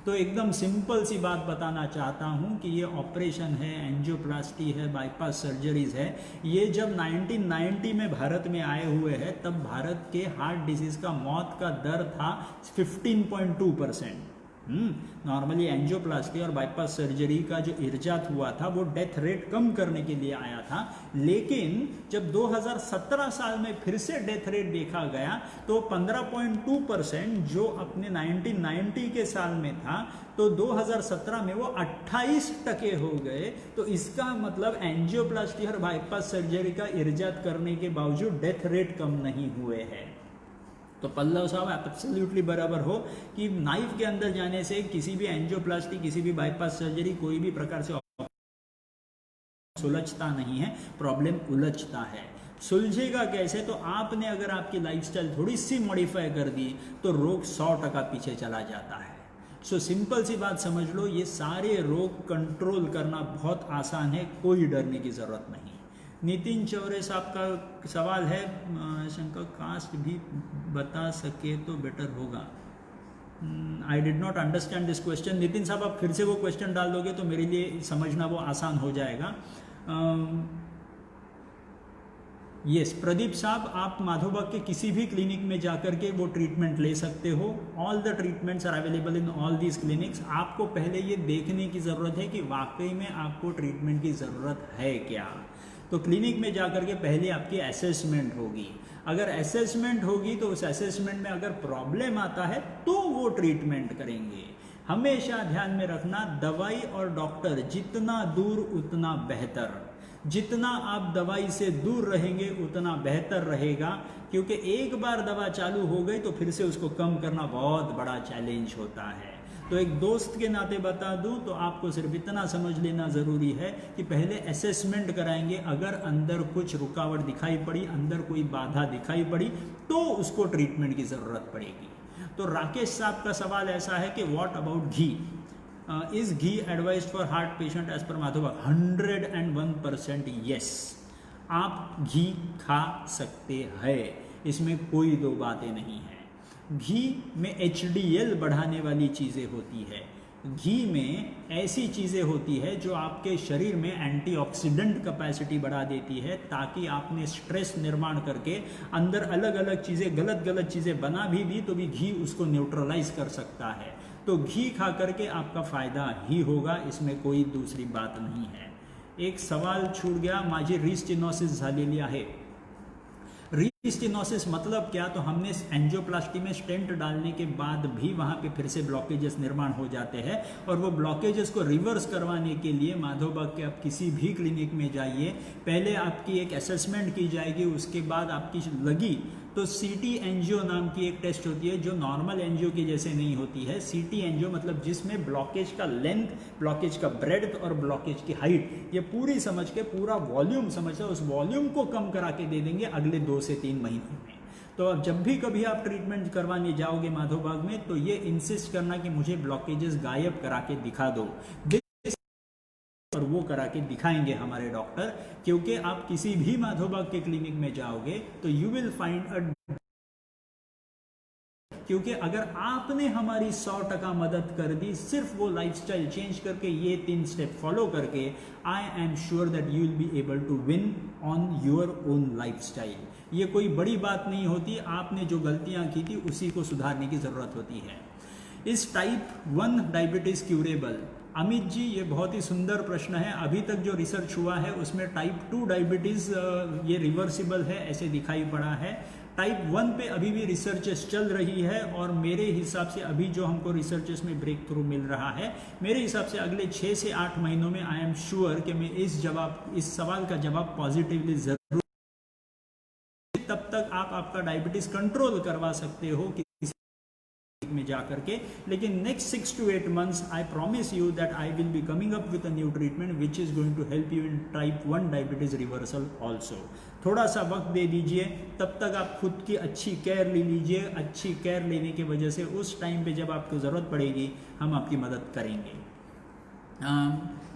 तो एकदम सिंपल सी बात बताना चाहता हूँ कि ये ऑपरेशन है, एंजियोप्लास्टी है, बाईपास सर्जरीज है, ये जब 1990 में भारत में आए हुए हैं तब भारत के हार्ट डिजीज़ का मौत का दर था 15.2%। नॉर्मली एंजियोप्लास्टी और बाईपास सर्जरी का जो इर्जाद हुआ था वो डेथ रेट कम करने के लिए आया था, लेकिन जब 2017 साल में फिर से डेथ रेट देखा गया तो 15.2% जो अपने 1990 के साल में था तो 2017 में वो 28% हो गए। तो इसका मतलब एंजियोप्लास्टी और बाईपास सर्जरी का इर्जाद करने के बावजूद डेथ रेट कम नहीं हुए हैं। तो पल्लव साहब एब्सोल्युटली बराबर हो कि नाइफ के अंदर जाने से किसी भी एंजियोप्लास्टी, किसी भी बाईपास सर्जरी, कोई भी प्रकार से सुलझता नहीं है, प्रॉब्लम उलझता है। सुलझेगा कैसे? तो आपने अगर आपकी लाइफस्टाइल थोड़ी सी मॉडिफाई कर दी तो रोग 100% पीछे चला जाता है। सो सिंपल सी बात समझ लो, ये सारे रोग कंट्रोल करना बहुत आसान है, कोई डरने की ज़रूरत नहीं। नितिन चौरे साहब का सवाल है, शंकर कास्ट भी बता सके तो बेटर होगा। I did not understand this question. Nitin साहब आप फिर से वो क्वेश्चन डाल दोगे तो मेरे लिए समझना वो आसान हो जाएगा। यस प्रदीप साहब, आप माधोबाग के किसी भी क्लिनिक में जाकर के वो ट्रीटमेंट ले सकते हो। All the treatments are available in all these clinics. आपको पहले ये देखने की ज़रूरत है कि वाकई में आपको ट्रीटमेंट की ज़रूरत है क्या। तो क्लिनिक में जाकर के पहले आपकी असेसमेंट होगी। अगर असेसमेंट होगी तो उस असेसमेंट में अगर प्रॉब्लम आता है तो वो ट्रीटमेंट करेंगे। हमेशा ध्यान में रखना, दवाई और डॉक्टर जितना दूर उतना बेहतर। जितना आप दवाई से दूर रहेंगे उतना बेहतर रहेगा, क्योंकि एक बार दवा चालू हो गई तो फिर से उसको कम करना बहुत बड़ा चैलेंज होता है। तो एक दोस्त के नाते बता दूं तो आपको सिर्फ इतना समझ लेना ज़रूरी है कि पहले असेसमेंट कराएंगे। अगर अंदर कुछ रुकावट दिखाई पड़ी, अंदर कोई बाधा दिखाई पड़ी तो उसको ट्रीटमेंट की ज़रूरत पड़ेगी। तो राकेश साहब का सवाल ऐसा है कि what about ghee, is ghee advised for heart patient as per Madhavbaug? 101% yes, आप घी खा सकते हैं, इसमें कोई दो बातें नहीं है। घी में HDL बढ़ाने वाली चीज़ें होती है। घी में ऐसी चीज़ें होती है जो आपके शरीर में एंटीऑक्सीडेंट कैपेसिटी बढ़ा देती है, ताकि आपने स्ट्रेस निर्माण करके अंदर अलग अलग चीज़ें, गलत गलत चीज़ें बना भी दी तो भी घी उसको न्यूट्रलाइज कर सकता है। तो घी खा करके आपका फ़ायदा ही होगा, इसमें कोई दूसरी बात नहीं है। एक सवाल छूट गया, माझी रिस्टिनोसिस झालेली आहे। रिस्टिनोसिस मतलब क्या? तो हमने एंजियोप्लास्टी में स्टेंट डालने के बाद भी वहाँ पे फिर से ब्लॉकेजेस निर्माण हो जाते हैं, और वो ब्लॉकेजेस को रिवर्स करवाने के लिए माधोबाग के आप किसी भी क्लिनिक में जाइए, पहले आपकी एक असेसमेंट की जाएगी, उसके बाद आपकी लगी तो CT एंजियो नाम की एक टेस्ट होती है जो नॉर्मल एंजियो की जैसे नहीं होती है। CT एंजियो मतलब जिसमें ब्लॉकेज का लेंथ, ब्लॉकेज का ब्रेड्थ और ब्लॉकेज की हाइट, ये पूरी समझ के पूरा वॉल्यूम समझ के उस वॉल्यूम को कम करा के दे देंगे अगले 2 से 3 महीनों में। तो अब जब भी कभी आप ट्रीटमेंट करवाने जाओगे माधोबाग में तो ये इंसिस्ट करना कि मुझे ब्लॉकेजेस गायब करा के दिखा दो, और वो करा के दिखाएंगे हमारे डॉक्टर। क्योंकि आप किसी भी माधोबाग के क्लिनिक में जाओगे तो यू विल फाइंड क्योंकि अगर आपने हमारी 100% मदद कर दी सिर्फ वो लाइफस्टाइल चेंज करके, ये 3 स्टेप फॉलो करके, I am sure that you will be able to win on your own lifestyle. ये कोई बड़ी बात नहीं होती, आपने जो गलतियां की थी उसी को सुधारने की ज़रूरत होती है। इस type 1 diabetes curable? Amit ji, ये बहुत ही सुंदर प्रश्न है। अभी तक जो रिसर्च हुआ है उसमें टाइप 2 डायबिटीज़ ये रिवर्सिबल है ऐसे दिखाई पड़ा है। टाइप 1 पे अभी भी रिसर्चेस चल रही है और मेरे हिसाब से अभी जो हमको रिसर्चेस में ब्रेक थ्रू मिल रहा है, मेरे हिसाब से अगले 6 से 8 महीनों में आई एम श्योर कि मैं इस सवाल का जवाब पॉजिटिवली ज़रूर, तब तक आप आपका डायबिटीज़ कंट्रोल करवा सकते हो में जा करके। लेकिन next 6 to 8 months I promise you that I will be coming up with a new treatment which is going to help you in type 1 diabetes reversal also. थोड़ा सा वक्त दे दीजिए, तब तक आप खुद की अच्छी केयर ले लीजिए। अच्छी केयर लेने की वजह से उस टाइम पे जब आपको ज़रूरत पड़ेगी हम आपकी मदद करेंगे।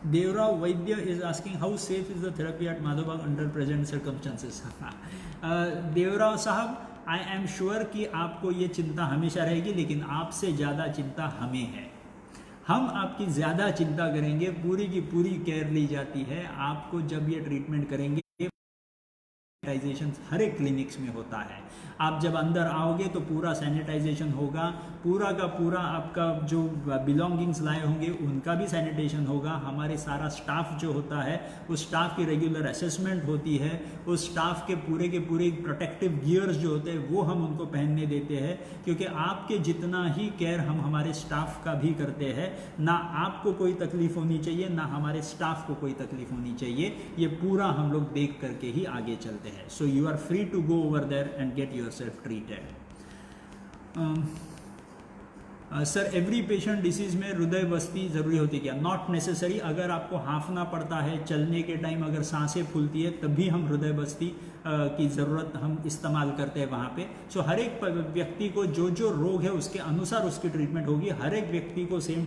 Devrao Vaidya is asking how safe is the therapy at Madhavbaug under present circumstances. Devrao sahab, I am sure कि आपको ये चिंता हमेशा रहेगी, लेकिन आपसे ज़्यादा चिंता हमें है। हम आपकी ज़्यादा चिंता करेंगे, पूरी की पूरी केयर ली जाती है। आपको जब ये ट्रीटमेंट करेंगे, सैनिटाइजेशन हर एक क्लिनिक्स में होता है। आप जब अंदर आओगे तो पूरा सैनिटाइजेशन होगा, पूरा का पूरा आपका जो बिलोंगिंग्स लाए होंगे उनका भी सैनिटेशन होगा। हमारे सारा स्टाफ जो होता है उस स्टाफ की रेगुलर असेसमेंट होती है। उस स्टाफ के पूरे प्रोटेक्टिव गियर्स जो होते हैं वो हम उनको पहनने देते हैं, क्योंकि आपके जितना ही केयर हम हमारे स्टाफ का भी करते हैं। ना आपको कोई तकलीफ होनी चाहिए, ना हमारे स्टाफ को कोई तकलीफ होनी चाहिए। ये पूरा हम लोग देख करके ही आगे चलते हैं। So you are free to go over there and get yourself treated. Sir, every patient disease में हृदय बस्ती जरूरी होती क्या? Not necessary. अगर आपको हांफना पड़ता है, चलने के टाइम अगर सांसें फूलती है, तभी हम हृदय बस्ती की ज़रूरत हम इस्तेमाल करते हैं वहाँ पे। सो हर एक व्यक्ति को जो जो रोग है उसके अनुसार उसकी ट्रीटमेंट होगी। हर एक व्यक्ति को सेम।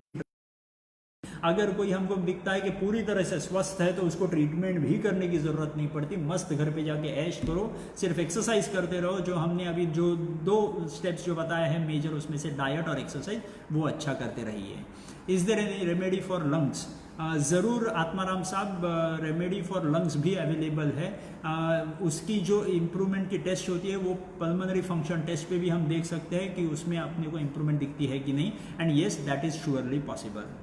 अगर कोई हमको दिखता है कि पूरी तरह से स्वस्थ है तो उसको ट्रीटमेंट भी करने की ज़रूरत नहीं पड़ती। मस्त घर पे जाके ऐश करो, सिर्फ एक्सरसाइज करते रहो। जो हमने अभी जो 2 स्टेप्स जो बताया है मेजर, उसमें से डाइट और एक्सरसाइज, वो अच्छा करते रहिए। Is there any remedy for lungs? ज़रूर Atmaram sahab, remedy for lungs भी अवेलेबल है। उसकी जो इम्प्रूवमेंट की टेस्ट होती है वो पल्मोनरी फंक्शन टेस्ट पे भी हम देख सकते हैं कि उसमें अपने को इम्प्रूवमेंट दिखती है कि नहीं। And yes, that is surely possible.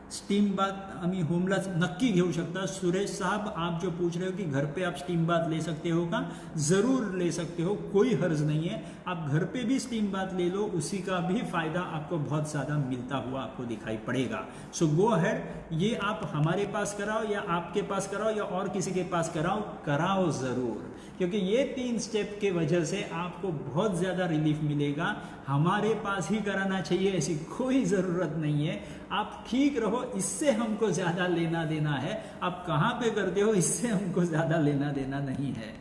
Steam bath आम्ही होमला नक्की घेऊ शकता। सुरेश साहब, आप जो पूछ रहे हो कि घर पे आप स्टीम बाथ ले सकते हो का? ज़रूर ले सकते हो, कोई हर्ज नहीं है। आप घर पे भी स्टीम बाथ ले लो, उसी का भी फ़ायदा आपको बहुत ज़्यादा मिलता हुआ आपको दिखाई पड़ेगा। सो गो अहेड। ये आप हमारे पास कराओ या आपके पास कराओ या और किसी के पास कराओ ज़रूर, क्योंकि ये 3 स्टेप के वजह से आपको बहुत ज़्यादा रिलीफ मिलेगा। हमारे पास ही कराना चाहिए ऐसी कोई ज़रूरत नहीं है। आप ठीक रहो, इससे हमको ज़्यादा लेना देना है। आप कहाँ पे करते हो, इससे हमको ज़्यादा लेना देना नहीं है।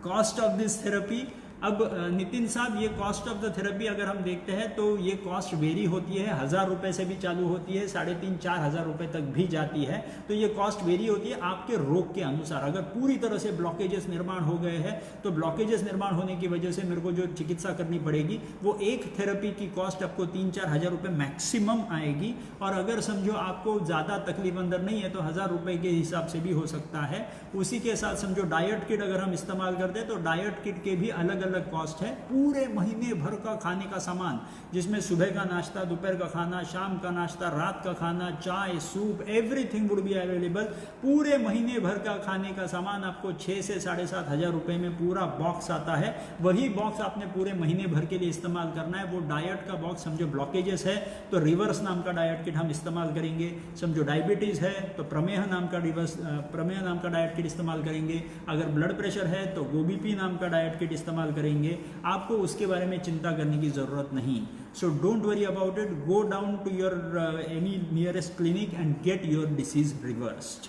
Cost of this therapy? अब नितिन साहब, ये कॉस्ट ऑफ द थेरेपी अगर हम देखते हैं तो ये कॉस्ट वेरी होती है। 1000 रुपये से भी चालू होती है, 3,500-4 हज़ार रुपये तक भी जाती है। तो ये कॉस्ट वेरी होती है आपके रोग के अनुसार। अगर पूरी तरह से ब्लॉकेजेस निर्माण हो गए हैं तो ब्लॉकेजेस निर्माण होने की वजह से मेरे को जो चिकित्सा करनी पड़ेगी वो एक थेरेपी की कॉस्ट आपको 3-4 हज़ार रुपये मैक्सिमम आएगी। और अगर समझो आपको ज़्यादा तकलीफ अंदर नहीं है तो 1000 रुपये के हिसाब से भी हो सकता है। उसी के साथ समझो डाइट किट अगर हम इस्तेमाल करते हैं तो डाइट किट के भी अलग अलग कॉस्ट है। पूरे महीने भर का खाने का सामान, जिसमें सुबह का नाश्ता, दोपहर का खाना, शाम का नाश्ता, रात का खाना, चाय, soup, everything would be available. पूरे महीने भर का खाने का सामान आपको 6 से 7,500 हज़ार रुपये में पूरा बॉक्स आता है। वही बॉक्स आपने पूरे महीने भर के लिए इस्तेमाल करना है। वो डाइट का बॉक्स, समझो ब्लॉकेजेस है तो रिवर्स नाम का डाइट किट हम इस्तेमाल करेंगे। समझो डायबिटीज़ है तो प्रमेह नाम का डाइट किट इस्तेमाल करेंगे। अगर ब्लड प्रेशर है तो गोबीपी नाम का डाइट किट इस्तेमाल करेंगे। आपको उसके बारे में चिंता करने की ज़रूरत नहीं। So don't worry about it. Go down to your any nearest clinic and get your disease reversed.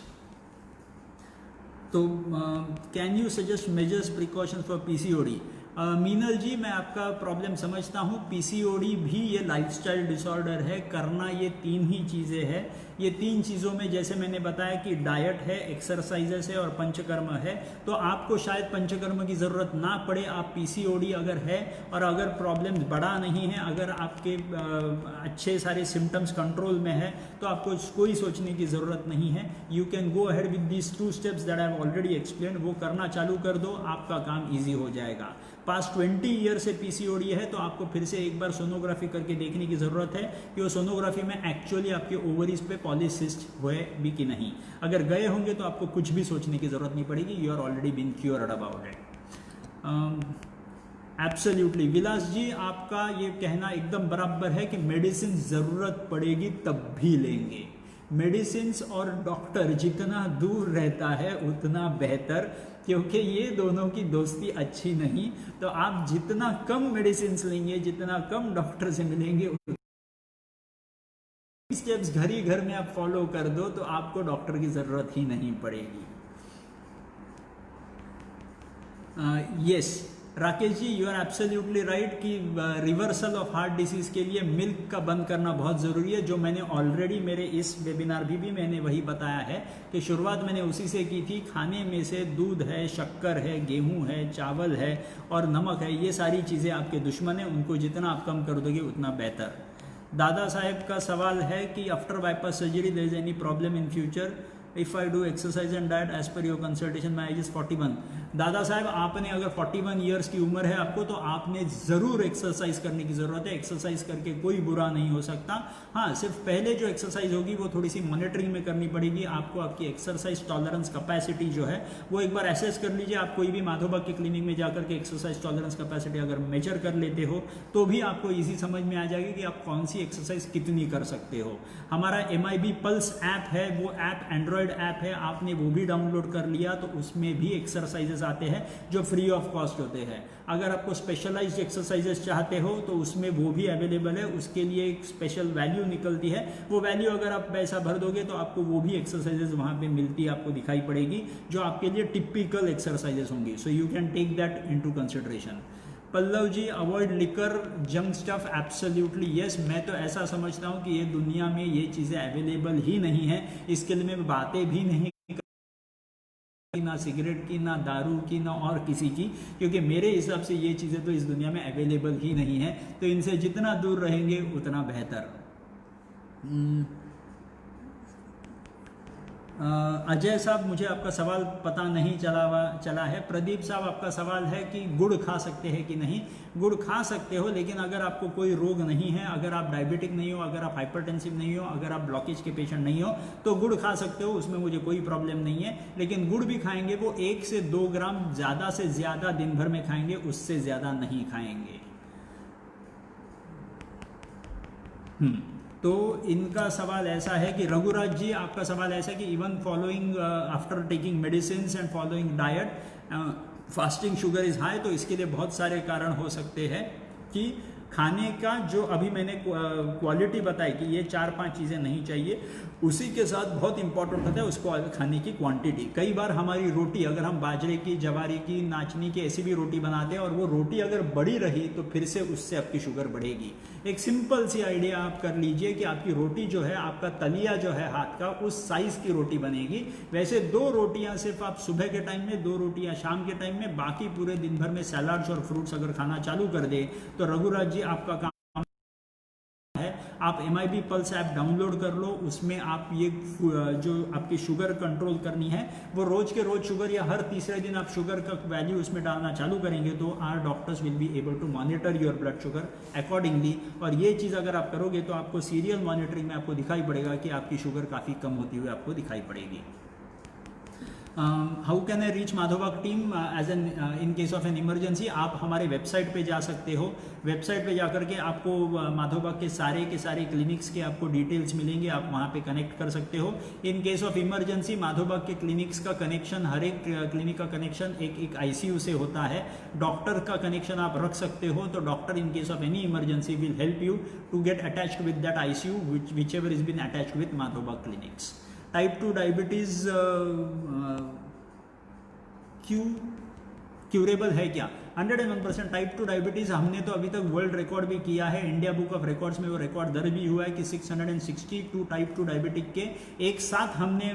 तो can you suggest measures precaution for PCOD? Meenal ji, मैं आपका प्रॉब्लम समझता हूँ। पीसीओडी भी ये लाइफस्टाइल डिसऑर्डर है। करना ये 3 ही चीज़ें हैं। ये 3 चीज़ों में जैसे मैंने बताया कि डाइट है, एक्सरसाइजेस है और पंचकर्म है, तो आपको शायद पंचकर्म की ज़रूरत ना पड़े। आप पीसीओडी अगर है और अगर प्रॉब्लम बड़ा नहीं है, अगर आपके अच्छे सारे सिम्टम्स कंट्रोल में है, तो आपको कोई सोचने की ज़रूरत नहीं है। You can go ahead with these 2 steps that I have already explain. वो करना चालू कर दो, आपका काम ईजी हो जाएगा। पास्ट 20 ईयर से पीसीओडी है तो आपको फिर से एक बार सोनोग्राफी करके देखने की ज़रूरत है कि वो सोनोग्राफी में एक्चुअली आपके ओवरीज पे पॉलीसिस्ट हुए भी कि नहीं। अगर गए होंगे तो आपको कुछ भी सोचने की ज़रूरत नहीं पड़ेगी, you are already been cured about it. Absolutely Vilas ji, आपका ये कहना एकदम बराबर है कि मेडिसिन ज़रूरत पड़ेगी तब भी लेंगे। मेडिसिन और डॉक्टर जितना दूर रहता है उतना बेहतर, क्योंकि ये दोनों की दोस्ती अच्छी नहीं। तो आप जितना कम मेडिसिन लेंगे, जितना कम डॉक्टर से मिलेंगे, स्टेप्स घर ही घर में आप फॉलो कर दो तो आपको डॉक्टर की ज़रूरत ही नहीं पड़ेगी। Yes Rakesh ji, you are absolutely right कि रिवर्सल ऑफ हार्ट डिसीज़ के लिए मिल्क का बंद करना बहुत ज़रूरी है। जो मैंने ऑलरेडी मेरे इस वेबिनार भी मैंने वही बताया है कि शुरुआत मैंने उसी से की थी। खाने में से दूध है, शक्कर है, गेहूं है, चावल है और नमक है, ये सारी चीज़ें आपके दुश्मन हैं। उनको जितना आप कम कर दोगे उतना बेहतर। दादा साहेब का सवाल है कि after bypass surgery there is any problem in future if I do exercise and diet as per your consultation my age is 41। Dada साहब, आपने अगर 41 ईयर्स की उम्र है आपको, तो आपने ज़रूर एक्सरसाइज करने की ज़रूरत है। एक्सरसाइज करके कोई बुरा नहीं हो सकता। हाँ, सिर्फ पहले जो एक्सरसाइज होगी वो थोड़ी सी मॉनिटरिंग में करनी पड़ेगी आपको। आपकी एक्सरसाइज टॉलरेंस कैपेसिटी जो है वो एक बार एसेस कर लीजिए। आप कोई भी माधोबाग की क्लिनिक में जाकर के एक्सरसाइज टॉलरेंस कैपेसिटी अगर मेजर कर लेते हो तो भी आपको ईजी समझ में आ जाएगी कि आप कौन सी एक्सरसाइज कितनी कर सकते हो। हमारा MIB पल्स ऐप है, वो ऐप एंड्रॉयड ऐप है, आपने वो भी डाउनलोड कर लिया तो उसमें भी एक्सरसाइजेस आते हैं जो फ्री ऑफ कॉस्ट होते हैं। अगर आपको स्पेशलाइज्ड एक्सरसाइजेस चाहते हो तो उसमें वो भी अवेलेबल है, उसके लिए एक स्पेशल वैल्यू निकलती है। वो वैल्यू अगर आप पैसा भर दोगे तो आपको वो भी एक्सरसाइजेस वहाँ पे मिलती है, आपको दिखाई पड़ेगी, जो आपके लिए टिपिकल एक्सरसाइजेस होंगी। So you can take that into consideration. Pallav ji, avoid liquor, junk stuff, absolutely yes. मैं तो ऐसा समझता हूँ कि ये दुनिया में ये चीज़ें अवेलेबल ही नहीं है, इसके लिए मैं बातें भी नहीं, ना सिगरेट की, ना दारू की, ना और किसी की, क्योंकि मेरे हिसाब से ये चीज़ें तो इस दुनिया में अवेलेबल ही नहीं है। तो इनसे जितना दूर रहेंगे उतना बेहतर। अजय साहब, मुझे आपका सवाल पता नहीं चला है। प्रदीप साहब, आपका सवाल है कि गुड़ खा सकते हैं कि नहीं। गुड़ खा सकते हो, लेकिन अगर आपको कोई रोग नहीं है, अगर आप डायबिटिक नहीं हो, अगर आप हाइपरटेंसिव नहीं हो, अगर आप ब्लॉकेज के पेशेंट नहीं हो, तो गुड़ खा सकते हो, उसमें मुझे कोई प्रॉब्लम नहीं है। लेकिन गुड़ भी खाएंगे वो 1 से 2 ग्राम ज़्यादा से ज़्यादा दिन भर में खाएंगे, उससे ज़्यादा नहीं खाएंगे। तो इनका सवाल ऐसा है कि रघुराज जी, आपका सवाल ऐसा है कि even following after taking medicine and following diet fasting sugar is high. तो इसके लिए बहुत सारे कारण हो सकते हैं कि खाने का जो अभी मैंने क्वालिटी बताई कि ये 4-5 चीज़ें नहीं चाहिए, उसी के साथ बहुत इंपॉर्टेंट होता है उसको खाने की क्वांटिटी। कई बार हमारी रोटी, अगर हम बाजरे की, जवारी की, नाचनी की ऐसी भी रोटी बनाते हैं और वो रोटी अगर बड़ी रही तो फिर से उससे आपकी शुगर बढ़ेगी। एक सिंपल सी आइडिया आप कर लीजिए कि आपकी रोटी जो है, आपका तलिया जो है हाथ का, उस साइज़ की रोटी बनेगी। वैसे 2 रोटियां सिर्फ आप सुबह के टाइम में, 2 रोटियां शाम के टाइम में, बाकी पूरे दिन भर में सैलाड्स और फ्रूट्स अगर खाना चालू कर दे तो रघुराज जी आपका काम है। आप MIB पल्स ऐप डाउनलोड कर लो, उसमें आप ये जो आपकी शुगर कंट्रोल करनी है वो रोज के रोज शुगर, या हर तीसरे दिन आप शुगर का वैल्यू उसमें डालना चालू करेंगे तो our doctors will be able to monitor your blood sugar accordingly. और ये चीज़ अगर आप करोगे तो आपको सीरियल मॉनिटरिंग में आपको दिखाई पड़ेगा कि आपकी शुगर काफ़ी कम होती हुई आपको दिखाई पड़ेगी। How can I reach Madhavbaug team as an in case of an emergency? आप हमारे वेबसाइट पे जा सकते हो। वेबसाइट पे जाकर के आपको माधोबाग के सारे क्लिनिक्स के आपको डिटेल्स मिलेंगे, आप वहाँ पे कनेक्ट कर सकते हो। इन केस ऑफ इमरजेंसी माधोबाग के क्लिनिक्स का कनेक्शन, हर एक क्लिनिक का कनेक्शन एक ICU से होता है। डॉक्टर का कनेक्शन आप रख सकते हो, तो doctor in case of any emergency will help you to get attached with that ICU which ever is been attached with Madhavbaug clinics. Type 2 diabetes curable है क्या? 101% टाइप 2 डायबिटीज हमने तो अभी तक वर्ल्ड रिकॉर्ड भी किया है, इंडिया बुक ऑफ रिकॉर्ड्स में वो रिकॉर्ड दर्ज भी हुआ है कि 662 टाइप 2 डायबिटिक के एक साथ हमने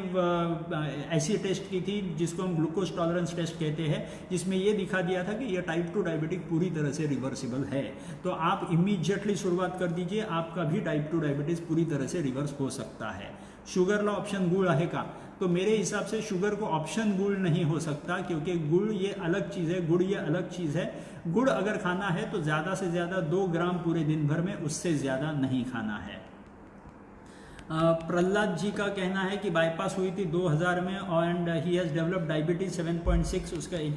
ऐसी टेस्ट की थी जिसको हम ग्लूकोज टॉलरेंस टेस्ट कहते हैं, जिसमें ये दिखा दिया था कि ये टाइप 2 डायबिटिक पूरी तरह से रिवर्सिबल है। तो आप इमीडिएटली शुरुआत कर दीजिए, आपका भी टाइप 2 डायबिटीज पूरी तरह से रिवर्स हो सकता है। शुगरला ऑप्शन गुड़ आहे का? तो मेरे हिसाब से शुगर को ऑप्शन गुड़ नहीं हो सकता, क्योंकि गुड़ ये अलग चीज़ है, गुड़ ये अलग चीज़ है। गुड़ अगर खाना है तो ज़्यादा से ज़्यादा 2 ग्राम पूरे दिन भर में, उससे ज़्यादा नहीं खाना है। प्रहलाद जी का कहना है कि बाईपास हुई थी 2000 में and he has developed diabetes 7.6,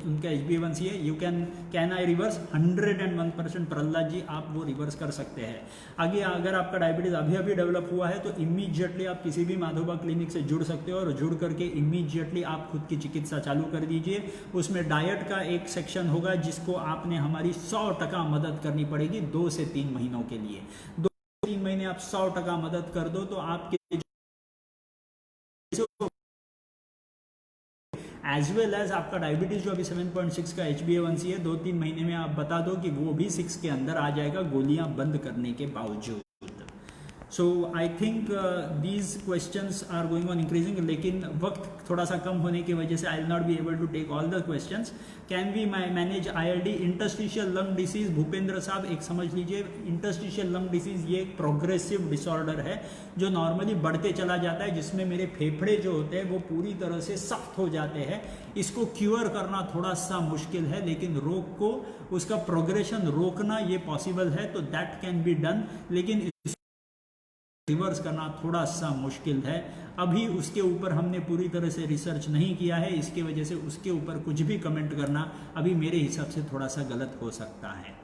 उनका HbA1c है। You can I reverse? 101% Prahlad ji, आप वो रिवर्स कर सकते हैं। आगे अगर आपका डायबिटीज अभी अभी डेवलप हुआ है तो इमीडिएटली आप किसी भी माधोबा क्लिनिक से जुड़ सकते हो, और जुड़ करके इमीडिएटली आप खुद की चिकित्सा चालू कर दीजिए। उसमें डाइट का एक सेक्शन होगा जिसको आपने हमारी 100% मदद करनी पड़ेगी 2 से 3 महीनों के लिए। 3 महीने आप 100% मदद कर दो तो आपके एज वेल एज आपका डायबिटीज जो अभी 7.6 का HbA1c है, 2-3 महीने में आप बता दो कि वो भी 6 के अंदर आ जाएगा, गोलियां बंद करने के बावजूद। So I think these questions are going on increasing, लेकिन वक्त थोड़ा सा कम होने की वजह से I will not be able to take all the questions. Can we manage ILD? Interstitial lung disease, Bhupendra साहब एक समझ लीजिए, इंटरस्टिशियल लंग डिसीज ये एक प्रोग्रेसिव डिसऑर्डर है जो नॉर्मली बढ़ते चला जाता है, जिसमें मेरे फेफड़े जो होते हैं वो पूरी तरह से सख्त हो जाते हैं। इसको क्योर करना थोड़ा सा मुश्किल है, लेकिन रोग को, उसका प्रोग्रेशन रोकना ये पॉसिबल है, तो दैट कैन बी डन, लेकिन रिवर्स करना थोड़ा सा मुश्किल है। अभी उसके ऊपर हमने पूरी तरह से रिसर्च नहीं किया है, इसके वजह से उसके ऊपर कुछ भी कमेंट करना अभी मेरे हिसाब से थोड़ा सा गलत हो सकता है।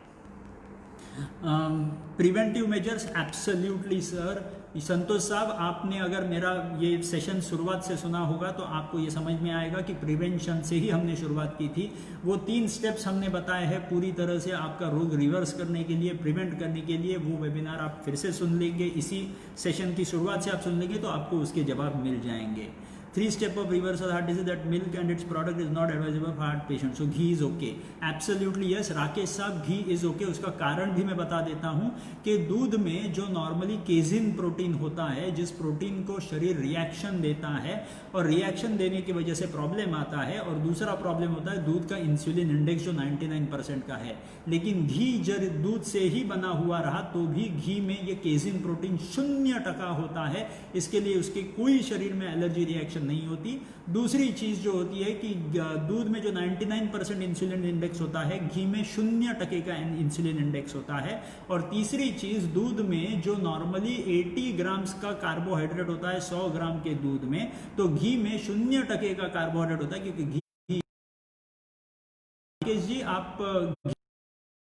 Preventive measures, absolutely sir. Santosh साहब, आपने अगर मेरा ये सेशन शुरुआत से सुना होगा तो आपको ये समझ में आएगा कि प्रिवेंशन से ही हमने शुरुआत की थी। वो 3 स्टेप्स हमने बताए हैं पूरी तरह से आपका रोग रिवर्स करने के लिए, प्रिवेंट करने के लिए। वो वेबिनार आप फिर से सुन लेंगे, इसी सेशन की शुरुआत से आप सुन लेंगे तो आपको उसके जवाब मिल जाएंगे। 3 steps of reversal heart disease, that milk and its product is not advisable for heart patients. So ghee is okay. Absolutely yes, Rakesh साहब, घी इज ओके। उसका कारण भी मैं बता देता हूं कि दूध में जो नॉर्मली केजिन प्रोटीन होता है, जिस प्रोटीन को शरीर रिएक्शन देता है और रिएक्शन देने की वजह से प्रॉब्लम आता है, और दूसरा प्रॉब्लम होता है दूध का इंसुलिन इंडेक्स जो 99% का है। लेकिन घी जब दूध से ही बना हुआ रहा तो भी घी में ये केजिन प्रोटीन 0% होता है, इसके लिए उसके कोई शरीर में एलर्जी रिएक्शन नहीं होती। दूसरी चीज जो होती है कि दूध में जो 99% इंसुलिन इंडेक्स होता है, घी में 0% का इंसुलिन इंडेक्स होता है। और तीसरी चीज, दूध में जो नॉर्मली 80 ग्राम्स का कार्बोहाइड्रेट होता है 100 ग्राम के दूध में, तो घी में 0% का कार्बोहाइड्रेट होता है, क्योंकि घी जी आप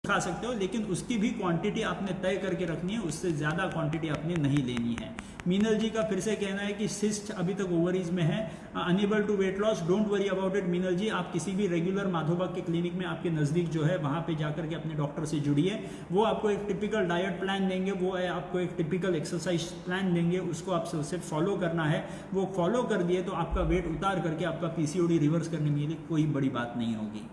खा सकते हो, लेकिन उसकी भी क्वांटिटी आपने तय करके रखनी है, उससे ज्यादा क्वांटिटी आपने नहीं लेनी है। मीनल जी का फिर से कहना है कि सिस्ट अभी तक ओवरीज में है, unable to weight loss. Don't worry about it Meenal ji, आप किसी भी रेगुलर माधोबाग के क्लिनिक में आपके नजदीक जो है वहां पे जाकर के अपने डॉक्टर से जुड़िए। वो आपको एक टिपिकल डाइट प्लान देंगे, वो आपको एक टिपिकल एक्सरसाइज प्लान देंगे, उसको आपसे उसे फॉलो करना है। वो फॉलो कर दिए तो आपका वेट उतार करके आपका PCOD रिवर्स करने के लिए कोई बड़ी बात नहीं होगी।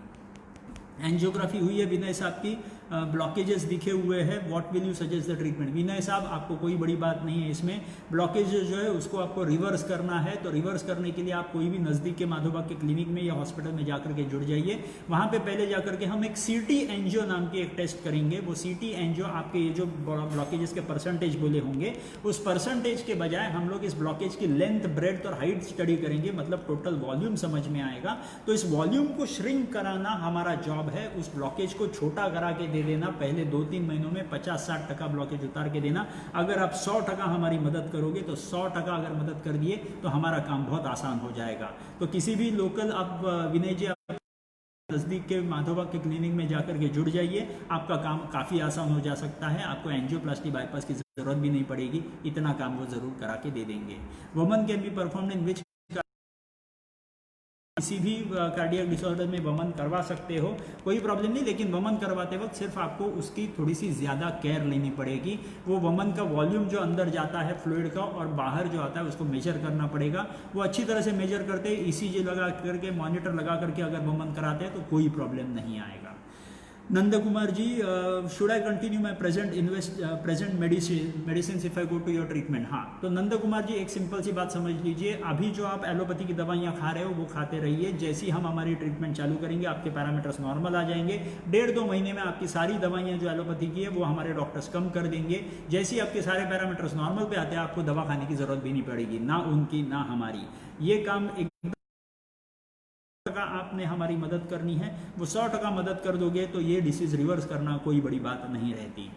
एंजियोग्राफी हुई है विनय साहब की, ब्लॉकेजेस दिखे हुए हैं, what will you suggest the treatment? Vinay साहब, आपको कोई बड़ी बात नहीं है इसमें। ब्लॉकेजेस जो है उसको आपको रिवर्स करना है, तो रिवर्स करने के लिए आप कोई भी नज़दीक के माधोबाग के क्लिनिक में या हॉस्पिटल में जाकर के जुड़ जाइए। वहाँ पे पहले जाकर के हम एक CT एंजियो नाम की एक टेस्ट करेंगे। वो CT एंजियो आपके ये जो ब्लॉकेजेस के परसेंटेज बोले होंगे, उस परसेंटेज के बजाय हम लोग इस ब्लॉकेज की लेंथ, ब्रेड्थ और हाइट स्टडी करेंगे, मतलब टोटल वॉल्यूम समझ में आएगा। तो इस वॉल्यूम को श्रिंक कराना हमारा जॉब है, उस ब्लॉकेज को छोटा करा के दे देना। पहले 2-3 महीनों में 50-60% ब्लॉकेज उतार के देना। अगर आप 100% हमारी मदद करोगे तो 100% अगर मदद कर दिए तो हमारा काम बहुत आसान हो जाएगा। तो किसी भी लोकल आप विनय जी नजदीक के माधोबाग के क्लिनिक में जाकर के जुड़ जाइए, आपका काम काफी आसान हो जा सकता है। आपको एंजियोप्लास्टी बाईपास की जरूरत भी नहीं पड़ेगी, इतना काम वो जरूर करा के दे देंगे। Woman can be performed in which किसी भी कार्डियक डिसऑर्डर में वमन करवा सकते हो, कोई प्रॉब्लम नहीं, लेकिन वमन करवाते वक्त सिर्फ आपको उसकी थोड़ी सी ज़्यादा केयर लेनी पड़ेगी। वो वमन का वॉल्यूम जो अंदर जाता है फ्लूइड का और बाहर जो आता है उसको मेजर करना पड़ेगा। वो अच्छी तरह से मेजर करते हैं, ECG लगा करके, मॉनिटर लगा करके अगर वमन कराते हैं तो कोई प्रॉब्लम नहीं आएगा। Nand Kumar ji, should I continue my present medicine if I go to your treatment? हाँ, तो नंद कुमार जी एक सिंपल सी बात समझ लीजिए, अभी जो आप एलोपैथी की दवाइयाँ खा रहे हो वो खाते रहिए। जैसे ही हम हमारी ट्रीटमेंट चालू करेंगे आपके पैरामीटर्स नॉर्मल आ जाएंगे। 1.5-2 महीने में आपकी सारी दवाइयाँ जो एलोपैथी की है वो हमारे डॉक्टर्स कम कर देंगे। जैसे ही आपके सारे पैरामीटर्स नॉर्मल पे आते हैं आपको दवा खाने की जरूरत भी नहीं पड़ेगी, ना उनकी ना हमारी। ये काम एक आपने हमारी मदद करनी है, वो 100% मदद कर दोगे तो ये डिसीज रिवर्स करना कोई बड़ी बात नहीं रहती।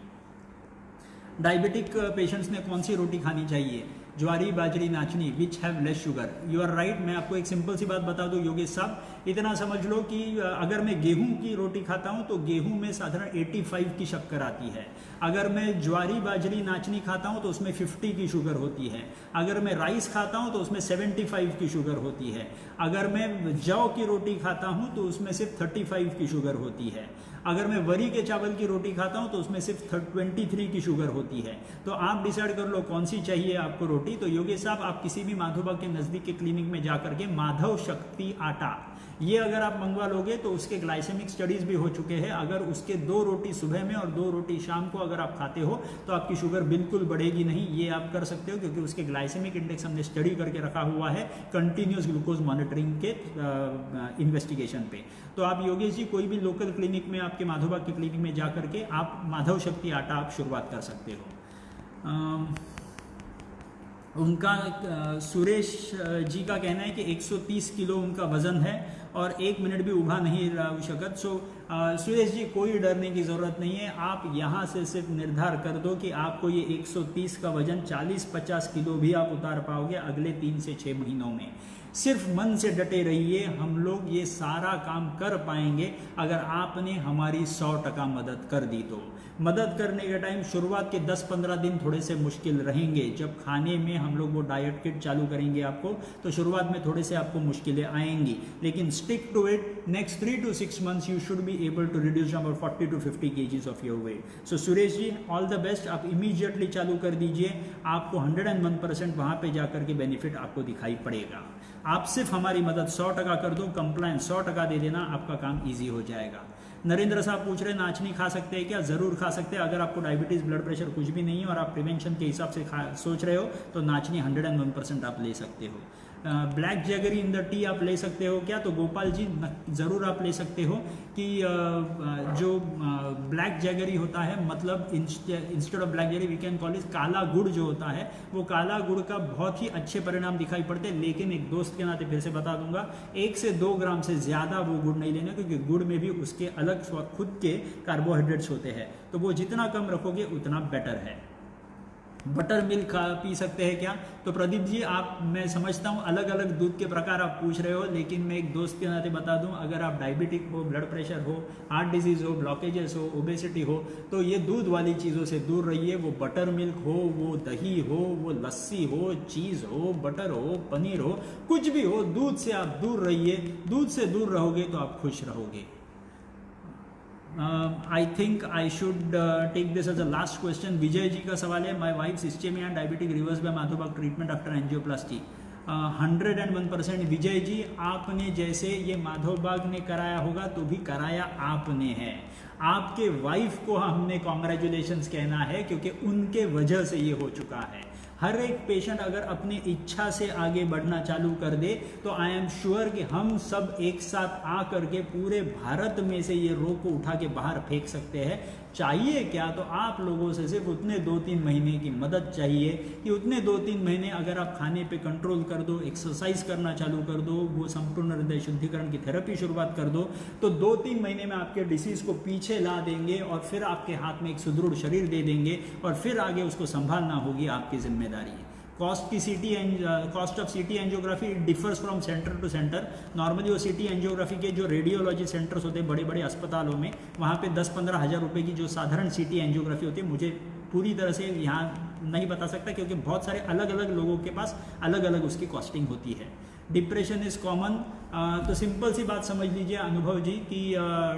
डायबिटिक पेशेंट्स ने कौन सी रोटी खानी चाहिए? Jowari, bajri, nachni, which have less sugar. You are right. मैं आपको एक सिंपल सी बात बता दूं योगेश साहब, इतना समझ लो कि अगर मैं गेहूं की रोटी खाता हूं तो गेहूं में साधारण 85 की शक्कर आती है। अगर मैं ज्वारी, बाजरी, नाचनी खाता हूं तो उसमें 50 की शुगर होती है। अगर मैं राइस खाता हूं तो उसमें 75 की शुगर होती है। अगर मैं जौ की रोटी खाता हूं तो उसमें सिर्फ 35 की शुगर होती है। अगर मैं वरी के चावल की रोटी खाता हूं तो उसमें सिर्फ 23 की शुगर होती है। तो आप डिसाइड कर लो कौन सी चाहिए आपको रोटी। तो योगेश साहब, आप किसी भी माधोबाग के नज़दीक के क्लिनिक में जा करके माधव शक्ति आटा, ये अगर आप मंगवा लोगे तो उसके ग्लाइसेमिक स्टडीज भी हो चुके हैं। अगर उसके 2 रोटी सुबह में और 2 रोटी शाम को अगर आप खाते हो तो आपकी शुगर बिल्कुल बढ़ेगी नहीं। ये आप कर सकते हो क्योंकि उसके ग्लाइसेमिक इंडेक्स हमने स्टडी करके रखा हुआ है कंटिन्यूस ग्लूकोज मॉनिटरिंग के इन्वेस्टिगेशन पे। तो आप योगेश जी कोई भी लोकल क्लिनिक में, आपके माधोबाग के क्लिनिक में जा करके आप माधव शक्ति आटा आप शुरुआत कर सकते हो। उनका सुरेश जी का कहना है कि 130 किलो उनका वजन है और 1 मिनट भी उभा नहीं रह सकत। सो सुरेश जी, कोई डरने की ज़रूरत नहीं है। आप यहाँ से सिर्फ निर्धार कर दो कि आपको ये 130 का वजन 40-50 किलो भी आप उतार पाओगे अगले 3 से 6 महीनों में। सिर्फ मन से डटे रहिए, हम लोग ये सारा काम कर पाएंगे अगर आपने हमारी 100% मदद कर दी तो। मदद करने के टाइम शुरुआत के 10-15 दिन थोड़े से मुश्किल रहेंगे। जब खाने में हम लोग वो डाइट किट चालू करेंगे आपको, तो शुरुआत में थोड़े से आपको मुश्किलें आएंगी, लेकिन stick to it. Next 3 to 6 months you should be able to reduce about 40 to 50 kgs of your weight. So Suresh ji, all the best. आप इमीडिएटली चालू कर दीजिए, आपको 101% वहाँ पे जाकर के बेनिफिट आपको दिखाई पड़ेगा। आप सिर्फ हमारी मदद 100% कर दो, कंप्लायंस 100% दे देना, आपका काम ईजी हो जाएगा। नरेंद्र साहब पूछ रहे हैं नाचनी खा सकते हैं क्या? ज़रूर खा सकते हैं। अगर आपको डायबिटीज़, ब्लड प्रेशर कुछ भी नहीं है और आप प्रिवेंशन के हिसाब से सोच रहे हो तो नाचनी 101% आप ले सकते हो। Black jaggery in the T आप ले सकते हो क्या? तो गोपाल जी ज़रूर आप ले सकते हो कि जो ब्लैक जैगरी होता है, मतलब instead of black jaggery we can call it kala gur जो होता है, वो काला गुड़ का बहुत ही अच्छे परिणाम दिखाई पड़ते हैं। लेकिन एक दोस्त के नाते फिर से बता दूंगा, 1 से 2 ग्राम से ज़्यादा वो गुड़ नहीं लेना, क्योंकि गुड़ में भी उसके अलग खुद के कार्बोहाइड्रेट्स होते हैं। तो वो जितना कम रखोगे उतना बेटर है। बटर मिल्क पी सकते हैं क्या? तो प्रदीप जी, आप, मैं समझता हूँ अलग अलग दूध के प्रकार आप पूछ रहे हो, लेकिन मैं एक दोस्त के नाते बता दूं, अगर आप डायबिटिक हो, ब्लड प्रेशर हो, हार्ट डिजीज़ हो, ब्लॉकेजेस हो, ओबेसिटी हो, तो ये दूध वाली चीज़ों से दूर रहिए। वो बटर मिल्क हो, वो दही हो, वो लस्सी हो, चीज़ हो, बटर हो, पनीर हो, कुछ भी हो, दूध से आप दूर रहिए। दूध से दूर रहोगे तो आप खुश रहोगे। I think I should take this as a last question. Vijay ji का सवाल है, my wife ischemia and diabetic reverse by Madhavbaug treatment after angioplasty. 101% Vijay ji, आपने जैसे ये माधोबाग ने कराया होगा तो भी कराया आपने है। आपके वाइफ को हमने कॉन्ग्रेचुलेशंस कहना है, क्योंकि उनके वजह से ये हो चुका है। हर एक पेशेंट अगर अपनी इच्छा से आगे बढ़ना चालू कर दे तो आई एम श्योर कि हम सब एक साथ आ करके पूरे भारत में से ये रोग को उठा के बाहर फेंक सकते हैं। चाहिए क्या? तो आप लोगों से सिर्फ उतने 2-3 महीने की मदद चाहिए कि उतने 2-3 महीने अगर आप खाने पे कंट्रोल कर दो, एक्सरसाइज करना चालू कर दो, वो संपूर्ण हृदय शुद्धिकरण की थेरेपी शुरुआत कर दो, तो 2-3 महीने में आपके डिसीज को पीछे ला देंगे और फिर आपके हाथ में एक सुदृढ़ शरीर दे देंगे और फिर आगे उसको संभालना होगी आपकी जिम्मेदारी। Cost of CT angiography differs from centre to centre. Normally वो सीटी एंजियोग्राफी के जो रेडियोलॉजी सेंटर्स होते हैं बड़े बड़े अस्पतालों में, वहाँ पे 10-15 हज़ार रुपये की जो साधारण सीटी एंजियोग्राफी होती है, मुझे पूरी तरह से यहाँ नहीं बता सकता क्योंकि बहुत सारे अलग अलग लोगों के पास अलग अलग उसकी कॉस्टिंग होती है। Depression is common. तो सिंपल सी बात समझ लीजिए अनुभव जी कि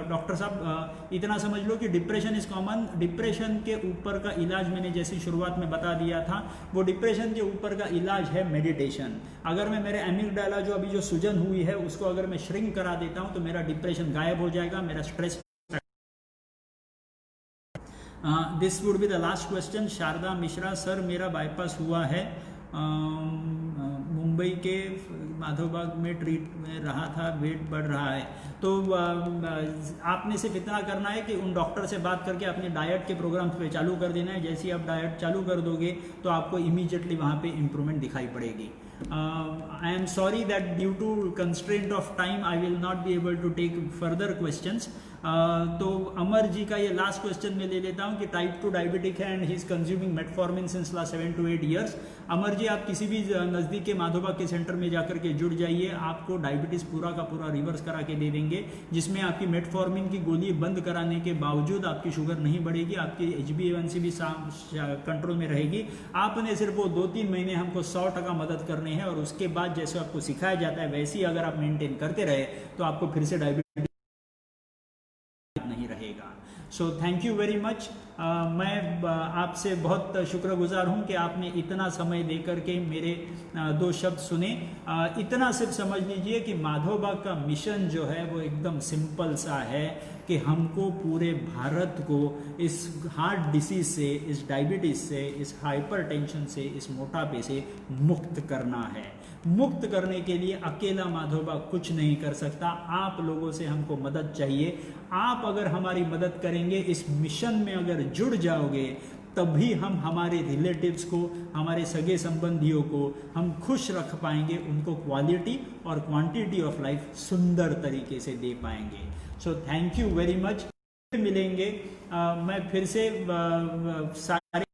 डॉक्टर साहब इतना समझ लो कि डिप्रेशन इज़ कॉमन। डिप्रेशन के ऊपर का इलाज मैंने जैसी शुरुआत में बता दिया था, वो डिप्रेशन के ऊपर का इलाज है मेडिटेशन। अगर मैं मेरे एमिगडाला जो अभी जो सूजन हुई है उसको अगर मैं श्रिंक करा देता हूँ तो मेरा डिप्रेशन गायब हो जाएगा, मेरा stress. This would be the last question. Sharda Mishra, sir मेरा बाईपास हुआ है, मुंबई के माधवबाग में ट्रीट में रहा था, वेट बढ़ रहा है। तो आपने सिर्फ इतना करना है कि उन डॉक्टर से बात करके अपने डाइट के प्रोग्राम्स पे चालू कर देना है। जैसे ही आप डाइट चालू कर दोगे तो आपको इमीडिएटली वहाँ पे इम्प्रूवमेंट दिखाई पड़ेगी। I am sorry that due to constraint of time I will not be able to take further questions. तो अमर जी का ये लास्ट क्वेश्चन मैं ले लेता हूँ कि टाइप 2 डायबिटिक है and he is consuming metformin since last 7 to 8 years। Amar ji आप किसी भी नज़दीक के माधोबाग के सेंटर में जाकर के जुड़ जाइए, आपको डायबिटीज़ पूरा का पूरा रिवर्स करा के दे देंगे, जिसमें आपकी मेटफॉर्मिन की गोली बंद कराने के बावजूद आपकी शुगर नहीं बढ़ेगी, आपकी HbA1c भी कंट्रोल में रहेगी। आपने सिर्फ वो 2-3 महीने हमको 100% मदद करने हैं और उसके बाद जैसे आपको सिखाया जाता है वैसे ही अगर आप मेंटेन करते रहे तो आपको फिर से डायबिटीज नहीं रहेगा। So thank you very much. मैं आपसे बहुत शुक्रगुजार हूं कि आपने इतना समय देकर के मेरे 2 शब्द सुने। इतना सिर्फ समझ लीजिए कि माधवबाग का मिशन जो है वो एकदम सिंपल सा है कि हमको पूरे भारत को इस हार्ट डिसीज से, इस डायबिटीज़ से, इस हाइपरटेंशन से, इस मोटापे से मुक्त करना है। मुक्त करने के लिए अकेला माधवबाग कुछ नहीं कर सकता, आप लोगों से हमको मदद चाहिए। आप अगर हमारी मदद करेंगे, इस मिशन में अगर जुड़ जाओगे, तभी हम हमारे रिलेटिव्स को, हमारे सगे संबंधियों को हम खुश रख पाएंगे, उनको क्वालिटी और क्वांटिटी ऑफ लाइफ सुंदर तरीके से दे पाएंगे। So thank you very much. मिलेंगे मैं फिर से सारे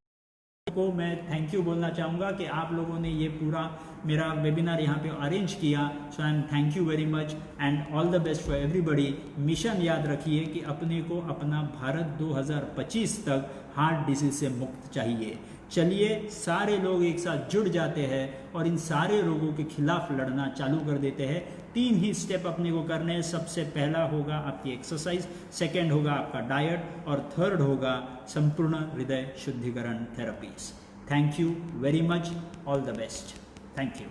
को मैं थैंक यू बोलना चाहूँगा कि आप लोगों ने ये पूरा मेरा वेबिनार यहाँ पे अरेंज किया। So I am thank you very much and all the best for everybody. Mission याद रखिए कि अपने को अपना भारत 2025 तक हार्ट डिसीज से मुक्त चाहिए। चलिए सारे लोग एक साथ जुड़ जाते हैं और इन सारे रोगों के खिलाफ लड़ना चालू कर देते हैं। 3 ही स्टेप अपने को करने हैं। सबसे पहला होगा आपकी एक्सरसाइज, सेकंड होगा आपका डाइट और थर्ड होगा संपूर्ण हृदय शुद्धिकरण therapies. Thank you very much, all the best, thank you.